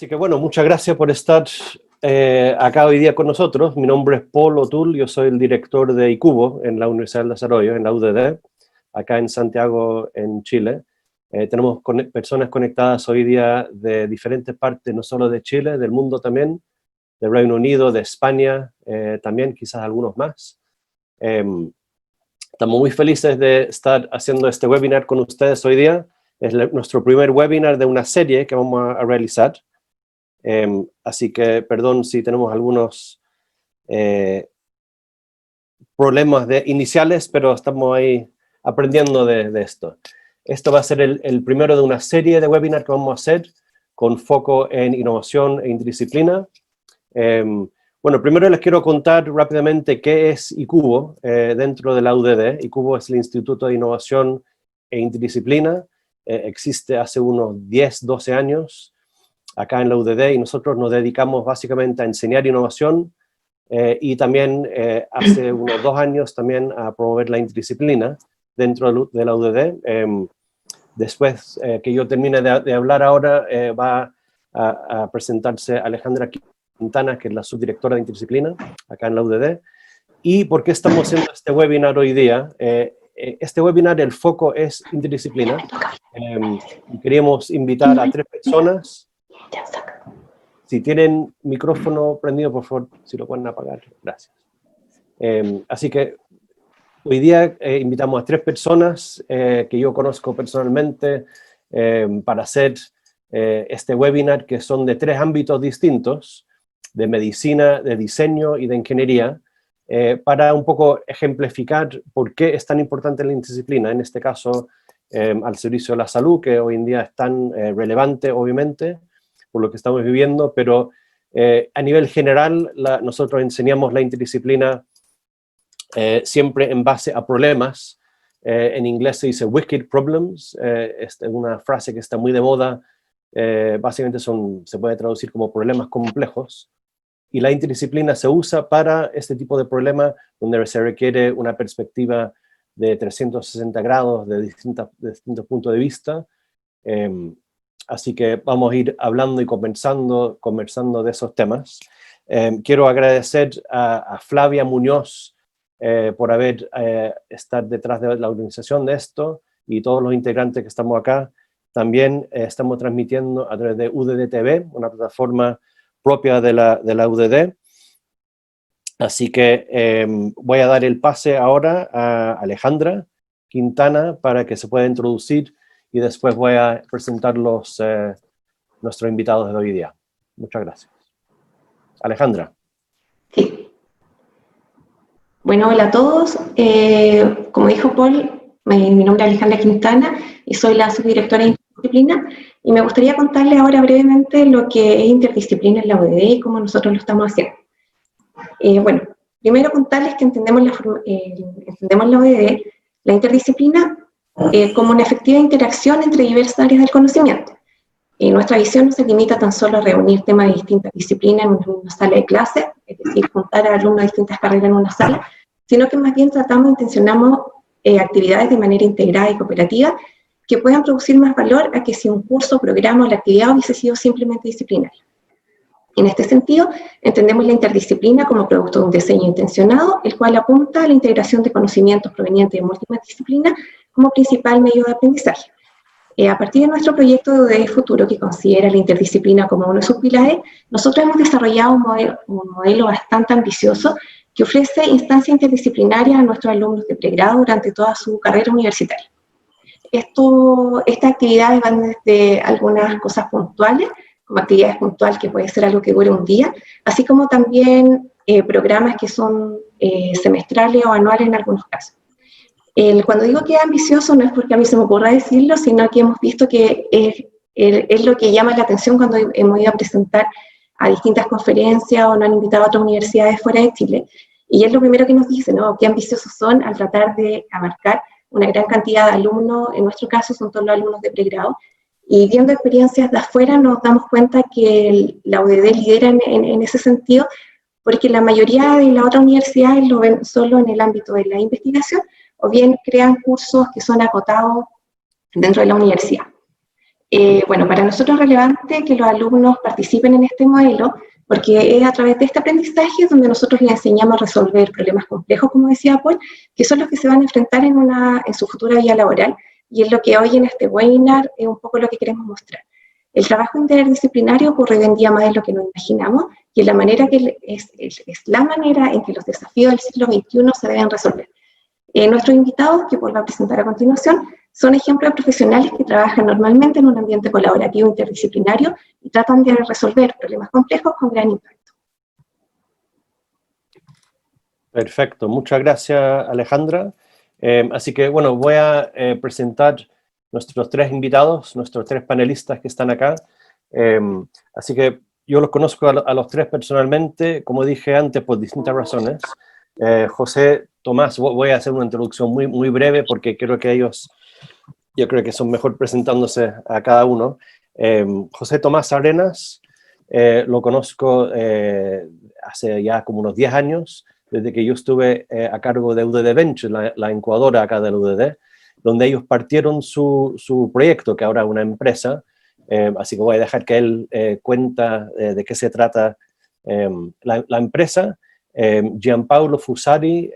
Así que bueno, muchas gracias por estar acá hoy día con nosotros. Mi nombre es Paul O'Toole, yo soy el director de ICUBO en la Universidad del Desarrollo, en la UDD, acá en Santiago, en Chile. Tenemos personas conectadas hoy día de diferentes partes, no solo de Chile, del mundo también, del Reino Unido, de España, también quizás algunos más. Estamos muy felices de estar haciendo este webinar con ustedes hoy día. Es nuestro primer webinar de una serie que vamos a realizar. Así que, perdón si tenemos algunos problemas iniciales, pero estamos ahí aprendiendo de esto. Esto va a ser el primero de una serie de webinars que vamos a hacer con foco en innovación e interdisciplina. Bueno, primero les quiero contar rápidamente qué es ICUBO dentro de la UDD. ICUBO es el Instituto de Innovación e Interdisciplina. Existe hace unos 10, 12 años acá en la UDD y nosotros nos dedicamos básicamente a enseñar innovación y también hace unos 2 años también a promover la interdisciplina dentro de la UDD. Después que yo termine de hablar ahora va a presentarse Alejandra Quintana, que es la subdirectora de interdisciplina acá en la UDD. ¿Y por qué estamos haciendo este webinar hoy día? Este webinar, el foco es interdisciplina. Queríamos invitar a 3 personas. Si tienen micrófono prendido, por favor, si lo pueden apagar. Gracias. Así que hoy día invitamos a 3 personas que yo conozco personalmente para hacer este webinar, que son de 3 ámbitos distintos, de medicina, de diseño y de ingeniería, para un poco ejemplificar por qué es tan importante la interdisciplina, en este caso al servicio de la salud, que hoy en día es tan relevante, obviamente, por lo que estamos viviendo, pero a nivel general nosotros enseñamos la interdisciplina siempre en base a problemas. En inglés se dice wicked problems, es una frase que está muy de moda, básicamente se puede traducir como problemas complejos, y la interdisciplina se usa para este tipo de problemas donde se requiere una perspectiva de 360 grados de distintos puntos de vista. Así que vamos a ir hablando y conversando de esos temas. Quiero agradecer a Flavia Muñoz por estar detrás de la organización de esto y todos los integrantes que estamos acá. También estamos transmitiendo a través de UDD TV, una plataforma propia de la UDD. Así que voy a dar el pase ahora a Alejandra Quintana para que se pueda introducir y después voy a presentar nuestros invitados de hoy día. Muchas gracias. Alejandra. Sí. Bueno, hola a todos. Como dijo Paul, mi nombre es Alejandra Quintana y soy la subdirectora de interdisciplina y me gustaría contarles ahora brevemente lo que es interdisciplina en la UDD y cómo nosotros lo estamos haciendo. Bueno, primero contarles que entendemos la UDD, la interdisciplina, como una efectiva interacción entre diversas áreas del conocimiento. Nuestra visión no se limita tan solo a reunir temas de distintas disciplinas en una sala de clase, es decir, juntar a alumnos de distintas carreras en una sala, sino que más bien tratamos e intencionamos actividades de manera integrada y cooperativa que puedan producir más valor a que si un curso, programa o la actividad hubiese sido simplemente disciplinaria. En este sentido, entendemos la interdisciplina como producto de un diseño intencionado, el cual apunta a la integración de conocimientos provenientes de múltiples disciplinas como principal medio de aprendizaje. A partir de nuestro proyecto de UDD Futuro, que considera la interdisciplina como uno de sus pilares, nosotros hemos desarrollado un modelo bastante ambicioso que ofrece instancias interdisciplinarias a nuestros alumnos de pregrado durante toda su carrera universitaria. Estas actividades van desde algunas cosas puntuales, como actividades puntuales que puede ser algo que dure un día, así como también programas que son semestrales o anuales en algunos casos. Cuando digo que es ambicioso no es porque a mí se me ocurra decirlo, sino que hemos visto que es lo que llama la atención cuando hemos ido a presentar a distintas conferencias o nos han invitado a otras universidades fuera de Chile. Y es lo primero que nos dicen, ¿no? Qué ambiciosos son al tratar de abarcar una gran cantidad de alumnos, en nuestro caso son todos los alumnos de pregrado, y viendo experiencias de afuera nos damos cuenta que la UDD lidera en ese sentido, porque la mayoría de las otras universidades lo ven solo en el ámbito de la investigación, o bien crean cursos que son acotados dentro de la universidad. Bueno, para nosotros es relevante que los alumnos participen en este modelo, porque es a través de este aprendizaje donde nosotros les enseñamos a resolver problemas complejos, como decía Paul, que son los que se van a enfrentar en su futura vida laboral, y es lo que hoy en este webinar es un poco lo que queremos mostrar. El trabajo interdisciplinario ocurre hoy en día más de lo que nos imaginamos, y es la manera en que los desafíos del siglo XXI se deben resolver. Nuestros invitados, que Paul va a presentar a continuación, son ejemplos de profesionales que trabajan normalmente en un ambiente colaborativo interdisciplinario y tratan de resolver problemas complejos con gran impacto. Perfecto, muchas gracias, Alejandra. Así que, bueno, voy a presentar nuestros tres invitados, nuestros tres panelistas que están acá. Así que yo los conozco a los tres personalmente, como dije antes, por distintas razones. José Tomás, voy a hacer una introducción muy breve porque creo que yo creo que son mejor presentándose a cada uno. José Tomás Arenas, lo conozco hace ya como unos 10 años, desde que yo estuve a cargo de UDD Ventures, la incubadora acá del UDD, donde ellos partieron su proyecto, que ahora es una empresa, así que voy a dejar que él cuenta de qué se trata la empresa. Gianpaolo Fusari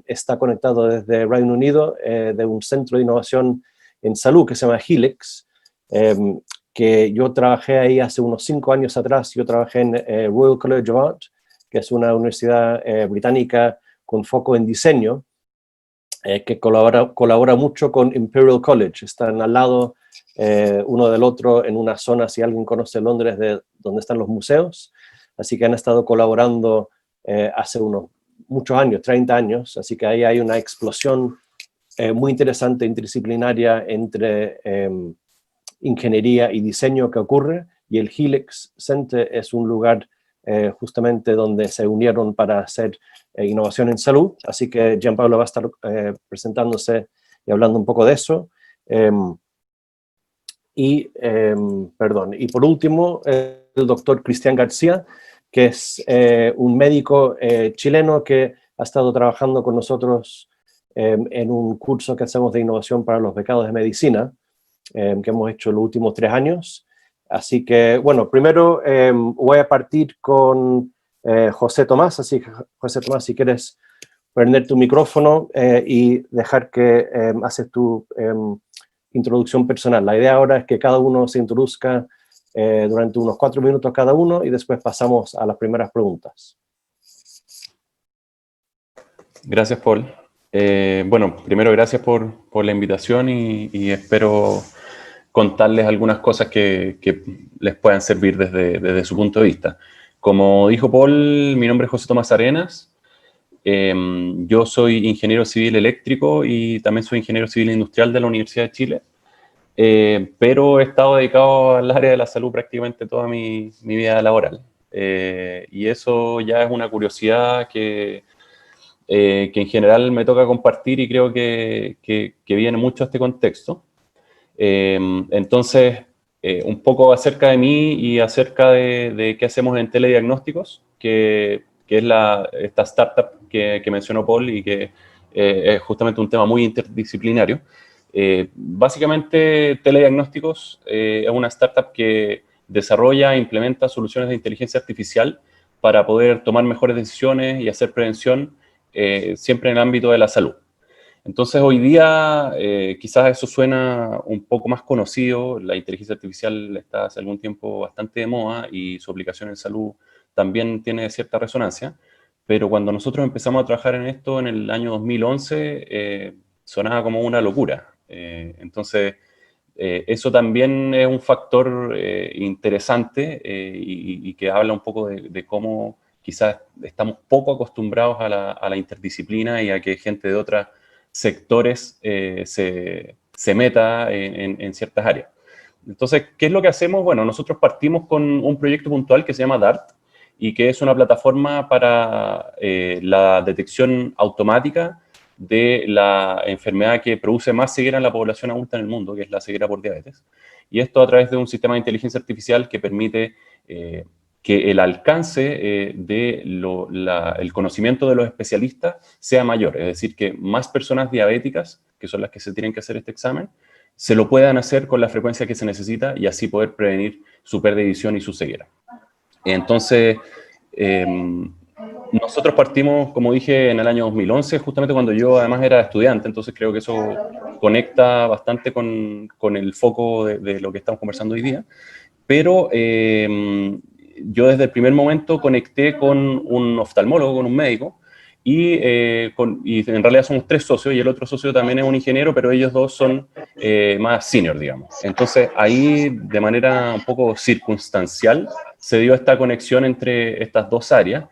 está conectado desde Reino Unido, de un centro de innovación en salud que se llama Helix, que yo trabajé ahí hace unos 5 años atrás. Yo trabajé en Royal College of Art, que es una universidad británica con foco en diseño, que colabora mucho con Imperial College. Están al lado uno del otro en una zona, si alguien conoce Londres, de donde están los museos. Así que han estado colaborando hace muchos años, 30 años. Así que ahí hay una explosión muy interesante, interdisciplinaria entre ingeniería y diseño que ocurre, y el Helix Center es un lugar justamente donde se unieron para hacer innovación en salud. Así que Gianpaolo va a estar presentándose y hablando un poco de eso. Y por último, el doctor Cristian García, que es un médico chileno que ha estado trabajando con nosotros en un curso que hacemos de innovación para los becados de medicina, que hemos hecho los últimos 3 años. Así que, bueno, primero voy a partir con José Tomás. Así que, José Tomás, si quieres prender tu micrófono y dejar que haces tu introducción personal. La idea ahora es que cada uno se introduzca durante unos 4 minutos cada uno y después pasamos a las primeras preguntas. Gracias, Paul. Bueno, primero gracias por la invitación y espero contarles algunas cosas que les puedan servir desde su punto de vista. Como dijo Paul, mi nombre es José Tomás Arenas. Yo soy ingeniero civil eléctrico y también soy ingeniero civil industrial de la Universidad de Chile, pero he estado dedicado al área de la salud prácticamente toda mi vida laboral. Y eso ya es una curiosidad que en general me toca compartir y creo que viene mucho a este contexto. Entonces, un poco acerca de mí y acerca de qué hacemos en telediagnósticos, que es esta startup que mencionó Paul y que es justamente un tema muy interdisciplinario. Básicamente, telediagnósticos es una startup que desarrolla e implementa soluciones de inteligencia artificial para poder tomar mejores decisiones y hacer prevención siempre en el ámbito de la salud. Entonces, hoy día quizás eso suena un poco más conocido. La inteligencia artificial está hace algún tiempo bastante de moda y su aplicación en salud también tiene cierta resonancia. Pero cuando nosotros empezamos a trabajar en esto en el año 2011, sonaba como una locura. Entonces, eso también es un factor interesante y que habla un poco de cómo quizás estamos poco acostumbrados a la interdisciplina y a que gente de otros sectores se meta en ciertas áreas. Entonces, ¿qué es lo que hacemos? Bueno, nosotros partimos con un proyecto puntual que se llama DART y que es una plataforma para la detección automática de la enfermedad que produce más ceguera en la población adulta en el mundo, que es la ceguera por diabetes. Y esto a través de un sistema de inteligencia artificial que permite que el alcance el conocimiento de los especialistas sea mayor, es decir, que más personas diabéticas, que son las que se tienen que hacer este examen, se lo puedan hacer con la frecuencia que se necesita y así poder prevenir su pérdida de visión y su ceguera. Entonces, nosotros partimos, como dije, en el año 2011, justamente cuando yo además era estudiante, entonces creo que eso conecta bastante con el foco de lo que estamos conversando hoy día, pero yo desde el primer momento conecté con un oftalmólogo, con un médico, y en realidad somos 3 socios, y el otro socio también es un ingeniero, pero ellos 2 son más senior, digamos. Entonces ahí, de manera un poco circunstancial, se dio esta conexión entre estas 2 áreas,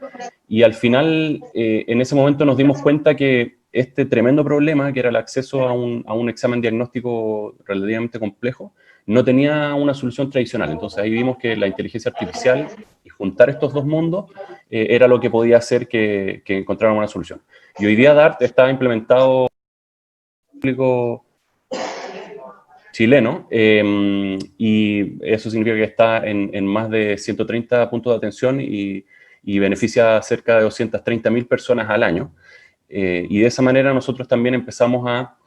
y al final, en ese momento nos dimos cuenta que este tremendo problema, que era el acceso a un examen diagnóstico relativamente complejo, no tenía una solución tradicional. Entonces ahí vimos que la inteligencia artificial y juntar estos 2 mundos era lo que podía hacer que encontraran una solución. Y hoy día DART está implementado en el público chileno, y eso significa que está en más de 130 puntos de atención y beneficia a cerca de 230.000 personas al año. Y de esa manera nosotros también empezamos a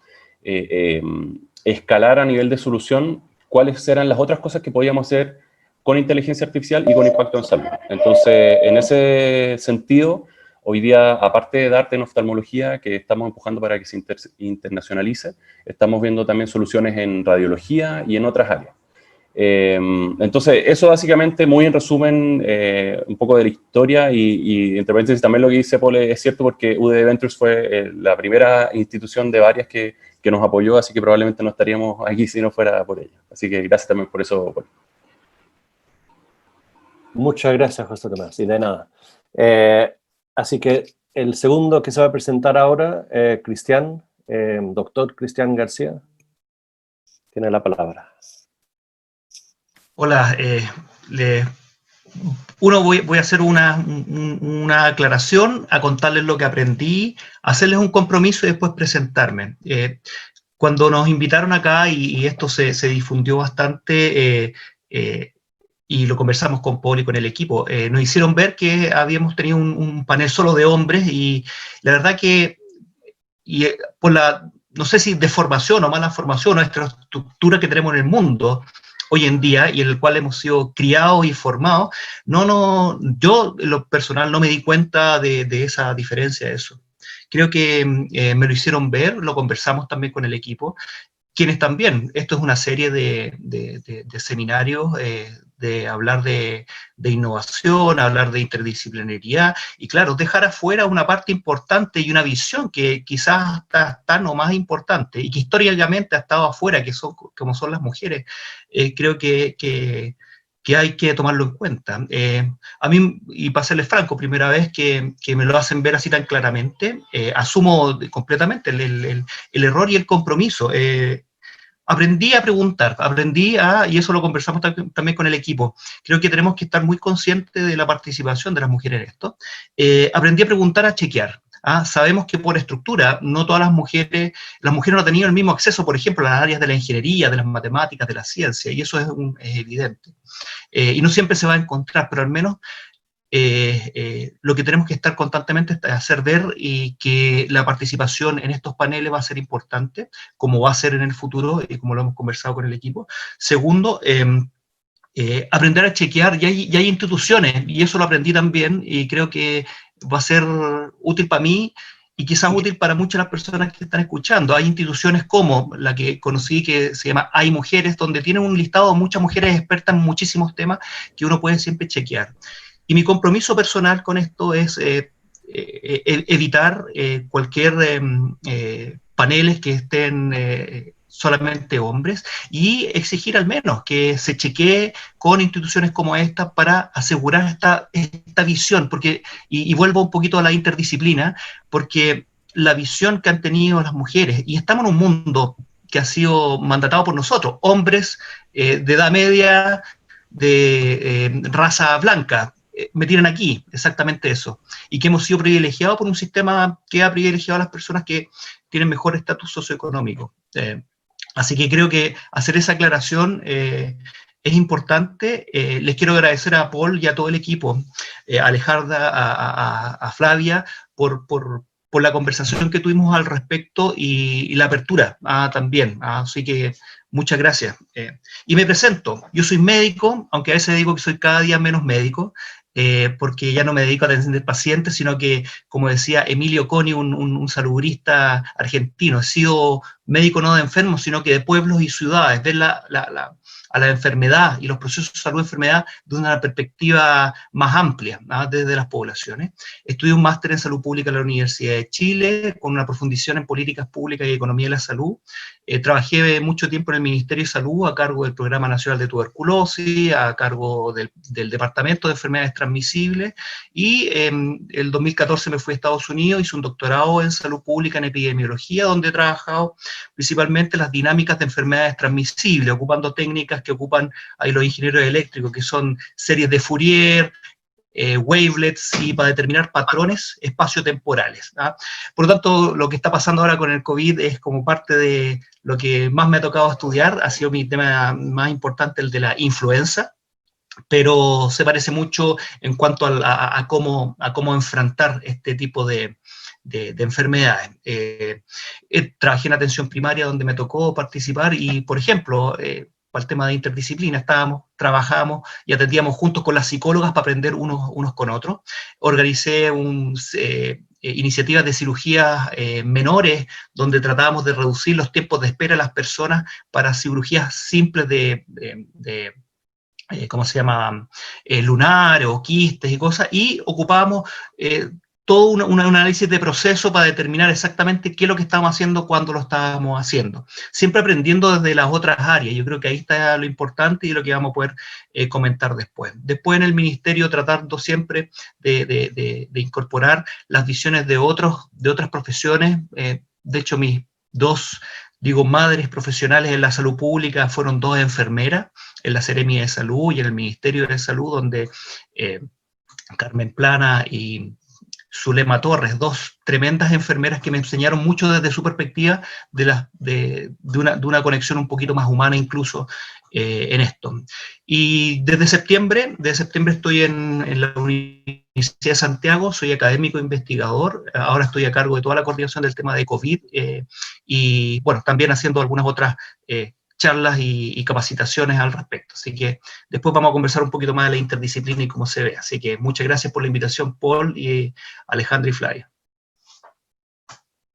escalar a nivel de solución cuáles eran las otras cosas que podíamos hacer con inteligencia artificial y con impacto en salud. Entonces, en ese sentido, hoy día, aparte de DART en oftalmología, que estamos empujando para que se internacionalice, estamos viendo también soluciones en radiología y en otras áreas. Entonces, eso básicamente, muy en resumen, un poco de la historia, y entre paréntesis también lo que dice Paul es cierto, porque UD Ventures fue la primera institución de varias que nos apoyó, así que probablemente no estaríamos aquí si no fuera por ella. Así que gracias también por eso, Paul. Muchas gracias, José Tomás, y de nada. Así que el segundo que se va a presentar ahora, Cristian, doctor Cristian García, tiene la palabra. Hola, voy a hacer una aclaración, a contarles lo que aprendí, hacerles un compromiso y después presentarme. Cuando nos invitaron acá, y esto se difundió bastante, y lo conversamos con Paul y con el equipo, nos hicieron ver que habíamos tenido un panel solo de hombres, y la verdad que, por no sé si deformación o mala formación, nuestra estructura que tenemos en el mundo hoy en día, y en el cual hemos sido criados y formados, yo en lo personal no me di cuenta de esa diferencia, de eso. Creo que me lo hicieron ver, lo conversamos también con el equipo, quienes también, esto es una serie de seminarios, de hablar de innovación, hablar de interdisciplinaridad, y claro, dejar afuera una parte importante y una visión que quizás está tan o más importante, y que históricamente ha estado afuera, como son las mujeres. Creo que hay que tomarlo en cuenta. A mí, y para serles franco, primera vez que me lo hacen ver así tan claramente, asumo completamente el error y el compromiso. Aprendí a preguntar, y eso lo conversamos también con el equipo, creo que tenemos que estar muy conscientes de la participación de las mujeres en esto. Aprendí a preguntar, a chequear. Sabemos que por estructura, no todas las mujeres no han tenido el mismo acceso, por ejemplo, a las áreas de la ingeniería, de las matemáticas, de la ciencia, y eso es evidente. Y no siempre se va a encontrar, pero al menos lo que tenemos que estar constantemente es hacer ver y que la participación en estos paneles va a ser importante, como va a ser en el futuro, y como lo hemos conversado con el equipo. Segundo, aprender a chequear, y hay instituciones, y eso lo aprendí también, y creo que va a ser útil para mí, y quizás útil para muchas de las personas que están escuchando. Hay instituciones como la que conocí, que se llama Hay Mujeres, donde tienen un listado de muchas mujeres expertas en muchísimos temas que uno puede siempre chequear. Y mi compromiso personal con esto es evitar cualquier paneles que estén solamente hombres, y exigir al menos que se chequee con instituciones como esta para asegurar esta visión, porque, y vuelvo un poquito a la interdisciplina, porque la visión que han tenido las mujeres, y estamos en un mundo que ha sido mandatado por nosotros, hombres de edad media, de raza blanca, me tienen aquí, exactamente eso, y que hemos sido privilegiados por un sistema que ha privilegiado a las personas que tienen mejor estatus socioeconómico. Así que creo que hacer esa aclaración es importante. Les quiero agradecer a Paul y a todo el equipo, a Alejarda, a Flavia, por por la conversación que tuvimos al respecto y la apertura también. Así que muchas gracias. Y me presento. Yo soy médico, aunque a veces digo que soy cada día menos médico, porque ya no me dedico a atender pacientes, sino que, como decía Emilio Coni, un salubrista argentino, he sido médico no de enfermos, sino que de pueblos y ciudades, ver a la enfermedad y los procesos de salud-enfermedad de una perspectiva más amplia, desde las poblaciones. Estudié un máster en salud pública en la Universidad de Chile, con una profundización en políticas públicas y economía de la salud. Trabajé mucho tiempo en el Ministerio de Salud a cargo del Programa Nacional de Tuberculosis, a cargo del Departamento de Enfermedades Transmisibles, y en el 2014 me fui a Estados Unidos, hice un doctorado en salud pública en epidemiología, donde he trabajado principalmente las dinámicas de enfermedades transmisibles, ocupando técnicas que ocupan ahí los ingenieros eléctricos, que son series de Fourier, wavelets, y para determinar patrones espaciotemporales. Por lo tanto, lo que está pasando ahora con el COVID es como parte de lo que más me ha tocado estudiar, ha sido mi tema más importante, el de la influenza, pero se parece mucho en cuanto a cómo enfrentar este tipo de enfermedades. Trabajé en atención primaria, donde me tocó participar, y, por ejemplo, para el tema de interdisciplina, trabajábamos y atendíamos juntos con las psicólogas para aprender unos con otros. Organicé iniciativas de cirugías menores, donde tratábamos de reducir los tiempos de espera de las personas para cirugías simples ¿cómo se llama? Lunares o quistes y cosas, y ocupábamos todo un análisis de proceso para determinar exactamente qué es lo que estábamos haciendo, cuándo lo estábamos haciendo. Siempre aprendiendo desde las otras áreas. Yo creo que ahí está lo importante y lo que vamos a poder comentar después. Después, en el ministerio, tratando siempre de incorporar las visiones de otras profesiones. De hecho, mis dos, madres profesionales en la salud pública fueron dos enfermeras, en la Seremia de Salud y en el Ministerio de Salud, donde Carmen Plana y Zulema Torres, dos tremendas enfermeras que me enseñaron mucho desde su perspectiva de una conexión un poquito más humana incluso en esto. Y desde septiembre estoy en la Universidad de Santiago, soy académico investigador, ahora estoy a cargo de toda la coordinación del tema de COVID, y bueno, también haciendo algunas otras charlas y capacitaciones al respecto. Así que después vamos a conversar un poquito más de la interdisciplina y cómo se ve. Así que muchas gracias por la invitación, Paul, y Alejandra y Flavia.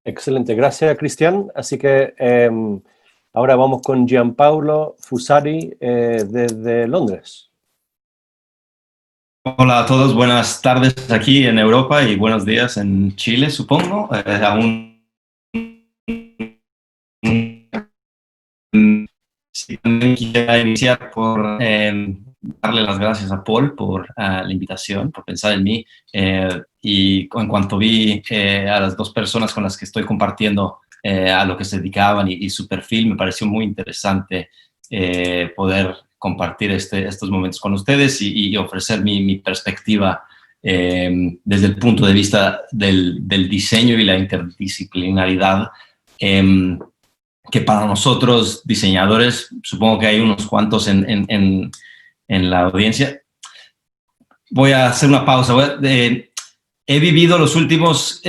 Excelente, gracias, Cristian. Así que ahora vamos con Gianpaolo Fusari desde Londres. Hola a todos, buenas tardes aquí en Europa y buenos días en Chile, supongo. Sí, también quisiera iniciar por darle las gracias a Paul por la invitación, por pensar en mí. Y en cuanto vi a las dos personas con las que estoy compartiendo a lo que se dedicaban y su perfil, me pareció muy interesante poder compartir estos momentos con ustedes y ofrecer mi perspectiva desde el punto de vista del diseño y la interdisciplinaridad, que para nosotros diseñadores, supongo que hay unos cuantos en la audiencia. Voy a hacer una pausa. He vivido los últimos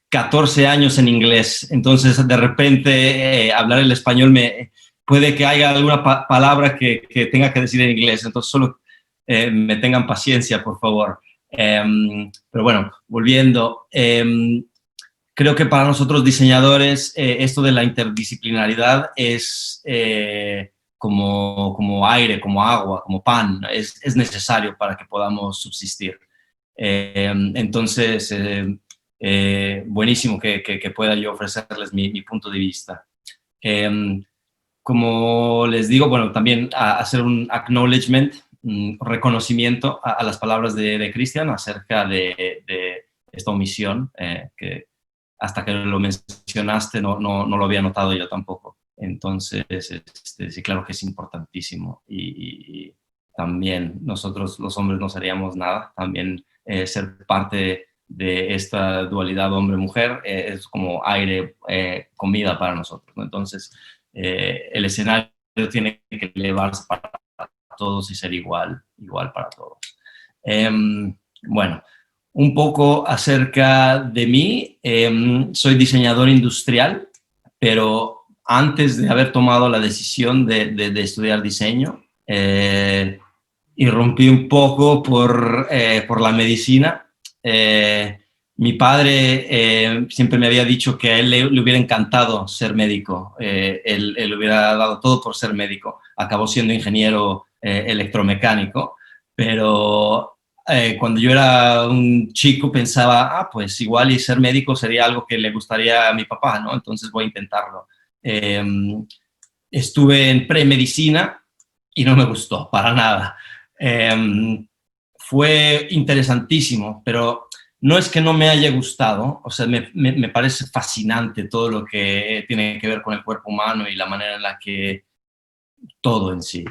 14 años en inglés, entonces de repente hablar el español puede que haya alguna palabra que tenga que decir en inglés, entonces solo me tengan paciencia, por favor. Pero bueno, volviendo, creo que para nosotros diseñadores esto de la interdisciplinaridad es como aire, como agua, como pan, es necesario para que podamos subsistir. Entonces, buenísimo que pueda yo ofrecerles mi punto de vista. Como les digo, bueno, también hacer un acknowledgement, un reconocimiento a las palabras de Cristian acerca de esta omisión, que hasta que lo mencionaste no lo había notado yo tampoco. Entonces, sí, claro que es importantísimo. Y también nosotros los hombres no seríamos nada. También ser parte de esta dualidad hombre-mujer es como aire, comida para nosotros, ¿no? Entonces, el escenario tiene que elevarse para todos y ser igual para todos. Bueno, Un poco acerca de mí, soy diseñador industrial, pero antes de haber tomado la decisión de estudiar diseño, irrumpí un poco por la medicina. Mi padre siempre me había dicho que a él le hubiera encantado ser médico. Él hubiera dado todo por ser médico. Acabó siendo ingeniero electromecánico, pero cuando yo era un chico pensaba, pues igual y ser médico sería algo que le gustaría a mi papá, ¿no? Entonces voy a intentarlo. Estuve en premedicina y no me gustó para nada. Fue interesantísimo, pero no es que no me haya gustado, o sea, me parece fascinante todo lo que tiene que ver con el cuerpo humano y la manera en la que todo en sí.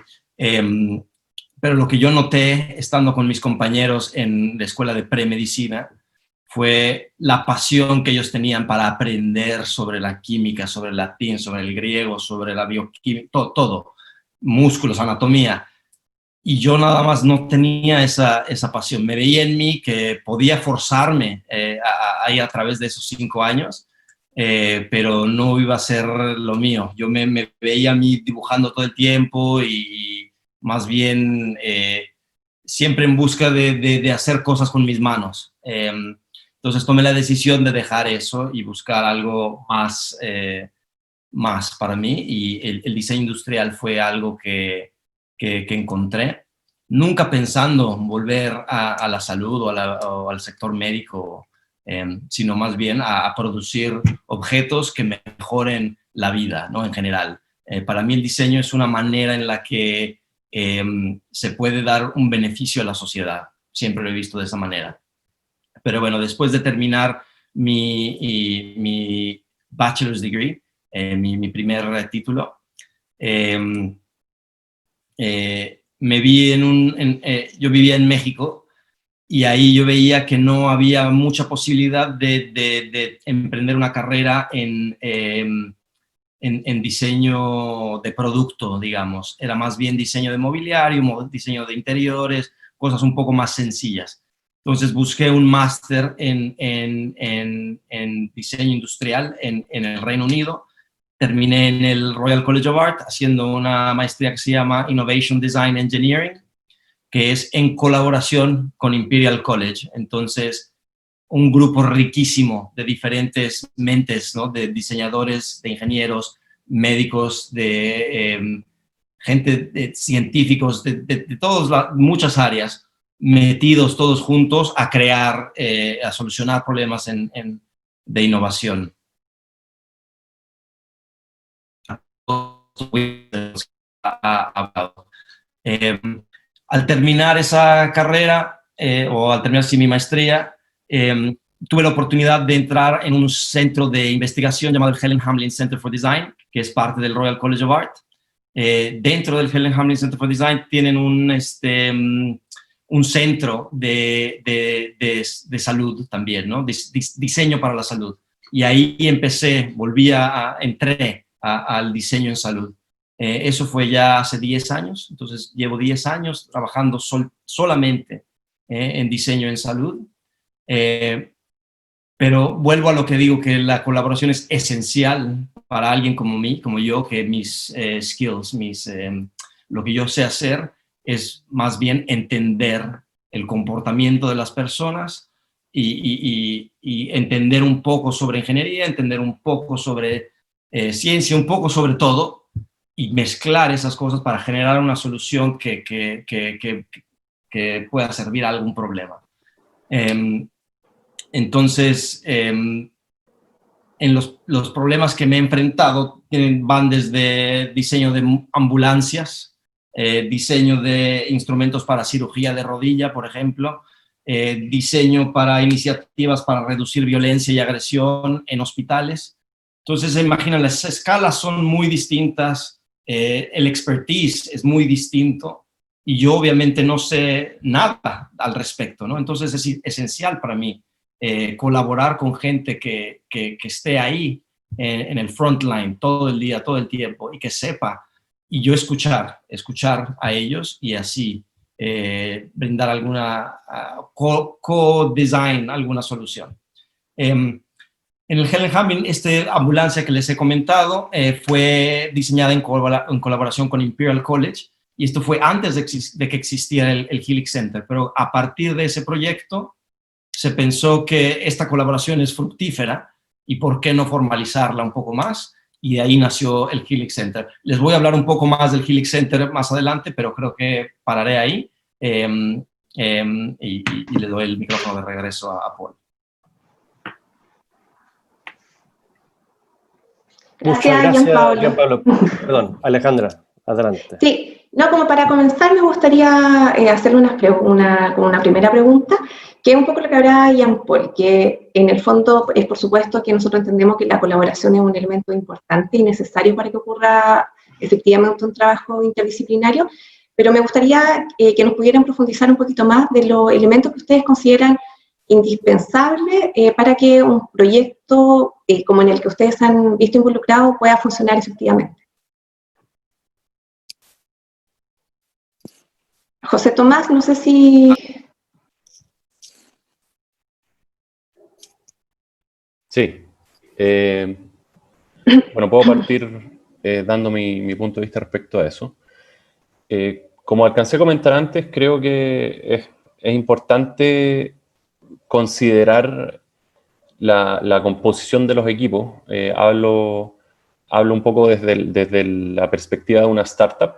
Pero lo que yo noté estando con mis compañeros en la escuela de premedicina fue la pasión que ellos tenían para aprender sobre la química, sobre el latín, sobre el griego, sobre la bioquímica, todo, músculos, anatomía. Y yo nada más no tenía esa pasión. Me veía en mí que podía forzarme ahí a través de esos 5 años, pero no iba a ser lo mío. Yo me veía a mí dibujando todo el tiempo y más bien siempre en busca de hacer cosas con mis manos. Entonces tomé la decisión de dejar eso y buscar algo más para mí, y el diseño industrial fue algo que encontré, nunca pensando volver a la salud o al sector médico, sino más bien a producir objetos que mejoren la vida, ¿no? En general. Para mí el diseño es una manera en la que se puede dar un beneficio a la sociedad. Siempre lo he visto de esa manera. Pero bueno, después de terminar mi bachelor's degree, mi primer título, me vi yo vivía en México y ahí yo veía que no había mucha posibilidad de emprender una carrera en diseño de producto, digamos. Era más bien diseño de mobiliario, diseño de interiores, cosas un poco más sencillas. Entonces busqué un máster en diseño industrial en el Reino Unido. Terminé en el Royal College of Art haciendo una maestría que se llama Innovation Design Engineering, que es en colaboración con Imperial College. Entonces, un grupo riquísimo de diferentes mentes, ¿no? De diseñadores, de ingenieros, médicos, de gente, de científicos, de muchas áreas, metidos todos juntos a crear, a solucionar problemas de innovación. Al terminar esa carrera, o al terminar mi maestría, tuve la oportunidad de entrar en un centro de investigación llamado el Helen Hamlin Center for Design, que es parte del Royal College of Art. Dentro del Helen Hamlin Center for Design tienen un centro de salud también, ¿no? Diseño para la salud. Y ahí entré al diseño en salud. Eso fue ya hace 10 años, entonces llevo 10 años trabajando solamente en diseño en salud. Pero vuelvo a lo que digo, que la colaboración es esencial para alguien como yo, que mis skills, lo que yo sé hacer es más bien entender el comportamiento de las personas y entender un poco sobre ingeniería, entender un poco sobre ciencia, un poco sobre todo, y mezclar esas cosas para generar una solución que pueda servir a algún problema. Entonces, en los problemas que me he enfrentado van desde diseño de ambulancias, diseño de instrumentos para cirugía de rodilla, por ejemplo, diseño para iniciativas para reducir violencia y agresión en hospitales. Entonces, imagina, las escalas son muy distintas, el expertise es muy distinto y yo obviamente no sé nada al respecto, ¿no? Entonces es esencial para mí colaborar con gente que esté ahí en el frontline todo el día, todo el tiempo, y que sepa, y yo escuchar a ellos y así brindar alguna co-design, alguna solución. En el Helen Hamlin, esta ambulancia que les he comentado fue diseñada en colaboración con Imperial College, y esto fue antes de que existiera el Helix Center, pero a partir de ese proyecto se pensó que esta colaboración es fructífera y por qué no formalizarla un poco más, y de ahí nació el Helix Center. Les voy a hablar un poco más del Helix Center más adelante, pero creo que pararé ahí y le doy el micrófono de regreso a Paul. Muchas gracias, Gianpaolo. Perdón, Alejandra, adelante. Sí, no, como para comenzar me gustaría hacerle una primera pregunta, que es un poco lo que hablaba Jean-Paul, que en el fondo es por supuesto que nosotros entendemos que la colaboración es un elemento importante y necesario para que ocurra efectivamente un trabajo interdisciplinario, pero me gustaría que nos pudieran profundizar un poquito más de los elementos que ustedes consideran indispensables para que un proyecto como en el que ustedes han visto involucrado pueda funcionar efectivamente. José Tomás, no sé si... Sí. Bueno, puedo partir dando mi punto de vista respecto a eso. Como alcancé a comentar antes, creo que es importante considerar la composición de los equipos. Hablo un poco desde la perspectiva de una startup.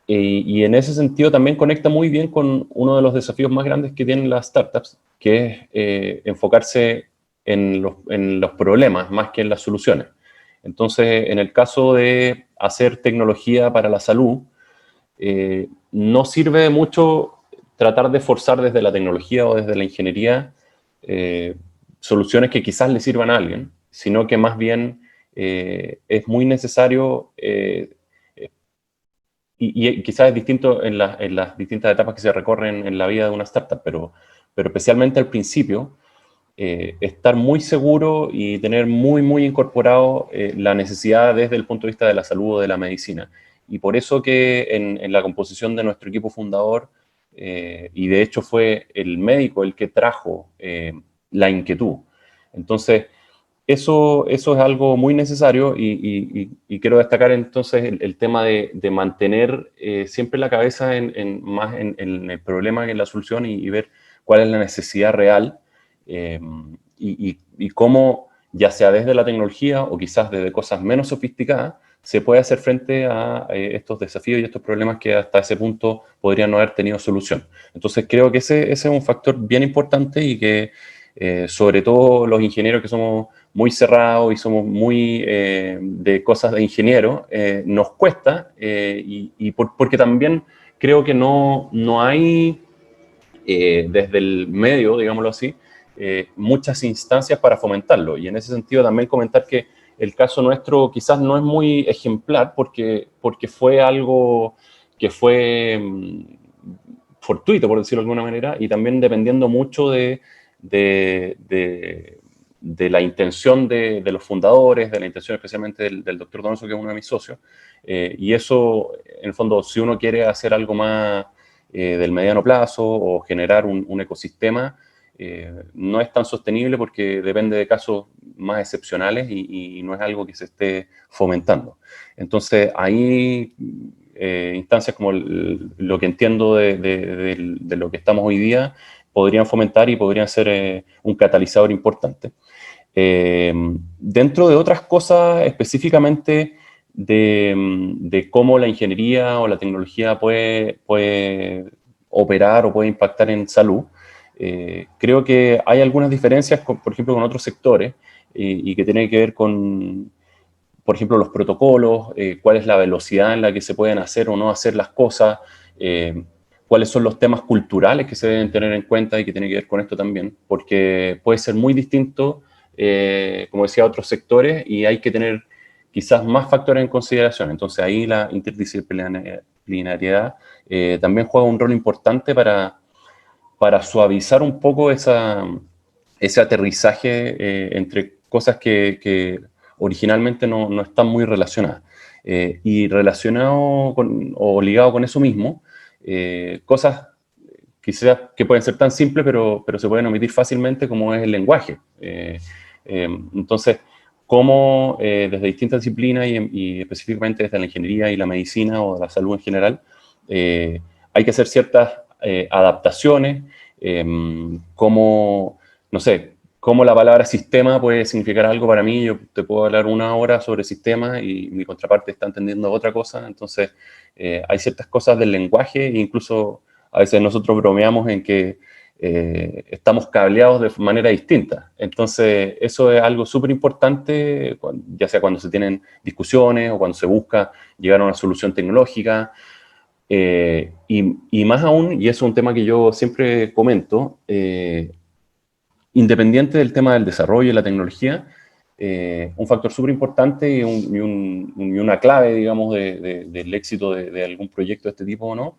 Y en ese sentido también conecta muy bien con uno de los desafíos más grandes que tienen las startups, que es enfocarse en los problemas más que en las soluciones. Entonces, en el caso de hacer tecnología para la salud, no sirve mucho tratar de forzar desde la tecnología o desde la ingeniería soluciones que quizás le sirvan a alguien, sino que más bien es muy necesario... Y quizás es distinto en las distintas etapas que se recorren en la vida de una startup, pero especialmente al principio, estar muy seguro y tener muy incorporado la necesidad desde el punto de vista de la salud o de la medicina. Y por eso que en la composición de nuestro equipo fundador, y de hecho fue el médico el que trajo la inquietud. Entonces, eso es algo muy necesario y quiero destacar entonces el tema de mantener siempre la cabeza más en el problema que en la solución y ver cuál es la necesidad real y cómo, ya sea desde la tecnología o quizás desde cosas menos sofisticadas, se puede hacer frente a estos desafíos y estos problemas que hasta ese punto podrían no haber tenido solución. Entonces creo que ese es un factor bien importante y que sobre todo los ingenieros que somos muy cerrados y somos muy de cosas de ingeniero, nos cuesta porque también creo que no hay desde el medio, digámoslo así, muchas instancias para fomentarlo. Y en ese sentido también comentar que el caso nuestro quizás no es muy ejemplar porque fue algo que fue fortuito, por decirlo de alguna manera, y también dependiendo mucho de la intención de los fundadores, de la intención especialmente del doctor Donoso, que es uno de mis socios, y eso, en el fondo, si uno quiere hacer algo más del mediano plazo o generar un ecosistema, no es tan sostenible porque depende de casos más excepcionales y no es algo que se esté fomentando. Entonces, ahí instancias como lo que entiendo de lo que estamos hoy día podrían fomentar y podrían ser un catalizador importante. Dentro de otras cosas, específicamente de cómo la ingeniería o la tecnología puede operar o puede impactar en salud, creo que hay algunas diferencias, por ejemplo, con otros sectores y que tienen que ver con, por ejemplo, los protocolos, cuál es la velocidad en la que se pueden hacer o no hacer las cosas, cuáles son los temas culturales que se deben tener en cuenta y que tiene que ver con esto también, porque puede ser muy distinto, como decía, a otros sectores y hay que tener quizás más factores en consideración. Entonces ahí la interdisciplinariedad también juega un rol importante para suavizar un poco ese aterrizaje entre cosas que originalmente no están muy relacionadas. Y relacionado o ligado con eso mismo, cosas quizás que pueden ser tan simples, pero se pueden omitir fácilmente, como es el lenguaje. Entonces, cómo desde distintas disciplinas y específicamente desde la ingeniería y la medicina o la salud en general, hay que hacer ciertas adaptaciones, como, no sé, cómo la palabra sistema puede significar algo para mí. Yo te puedo hablar una hora sobre sistema y mi contraparte está entendiendo otra cosa. Entonces, hay ciertas cosas del lenguaje, e incluso a veces nosotros bromeamos en que estamos cableados de manera distinta. Entonces, eso es algo súper importante, ya sea cuando se tienen discusiones o cuando se busca llegar a una solución tecnológica. Y más aún, y eso es un tema que yo siempre comento, independiente del tema del desarrollo y la tecnología, un factor súper importante y una clave, digamos, del éxito de algún proyecto de este tipo o no,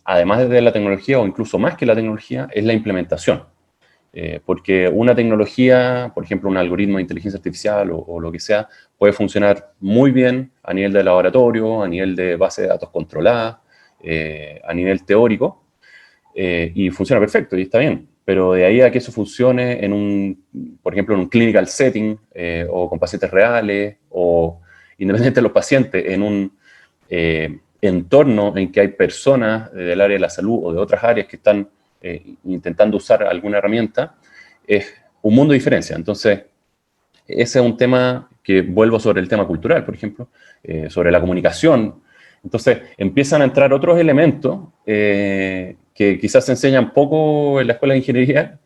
además de la tecnología o incluso más que la tecnología, es la implementación. Porque una tecnología, por ejemplo, un algoritmo de inteligencia artificial o lo que sea, puede funcionar muy bien a nivel de laboratorio, a nivel de base de datos controlada, a nivel teórico, y funciona perfecto y está bien. Pero de ahí a que eso funcione por ejemplo, en un clinical setting, o con pacientes reales, o independientemente de los pacientes, en un entorno en que hay personas del área de la salud o de otras áreas que están intentando usar alguna herramienta, es un mundo de diferencia. Entonces, ese es un tema que vuelvo sobre el tema cultural, por ejemplo, sobre la comunicación. Entonces, empiezan a entrar otros elementos que quizás se enseñan poco en la escuela de ingeniería,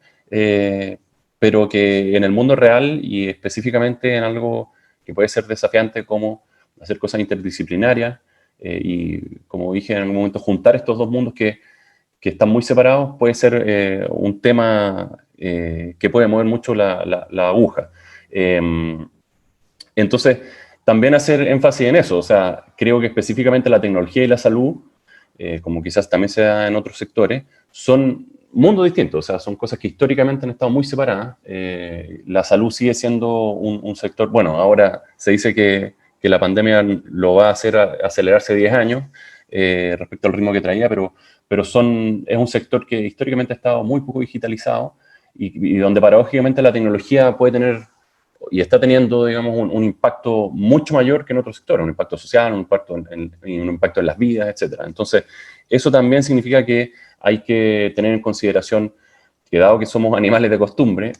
pero que en el mundo real y específicamente en algo que puede ser desafiante como hacer cosas interdisciplinarias, y como dije en algún momento, juntar estos dos mundos que están muy separados puede ser un tema que puede mover mucho la aguja. Entonces, también hacer énfasis en eso. O sea, creo que específicamente la tecnología y la salud, como quizás también se da en otros sectores, son mundos distintos. O sea, son cosas que históricamente han estado muy separadas. La salud sigue siendo un sector, bueno, ahora se dice que la pandemia lo va a hacer acelerarse 10 años respecto al ritmo que traía, pero es un sector que históricamente ha estado muy poco digitalizado y donde paradójicamente la tecnología puede tener y está teniendo, digamos, un impacto mucho mayor que en otros sectores, un impacto social, un impacto en las vidas, etc. Entonces, eso también significa que hay que tener en consideración que dado que somos animales de costumbre,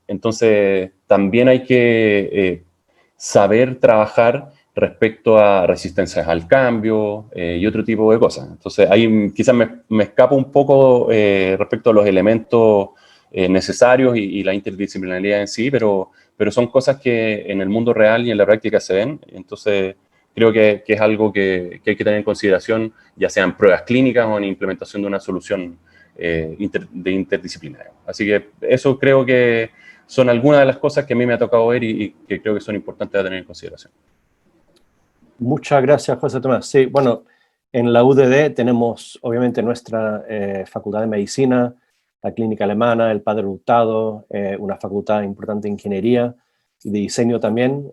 entonces también hay que saber trabajar respecto a resistencias al cambio y otro tipo de cosas. Entonces, ahí quizás me escapo un poco respecto a los elementos necesarios y la interdisciplinaridad en sí, pero son cosas que en el mundo real y en la práctica se ven. Entonces, creo que es algo que hay que tener en consideración, ya sea en pruebas clínicas o en implementación de una solución interdisciplinaria. Así que eso creo que son algunas de las cosas que a mí me ha tocado ver y que creo que son importantes a tener en consideración. Muchas gracias, José Tomás. Sí, bueno, en la UDD tenemos obviamente nuestra Facultad de Medicina, la Clínica Alemana, el Padre Hurtado, una facultad importante de Ingeniería y de Diseño también,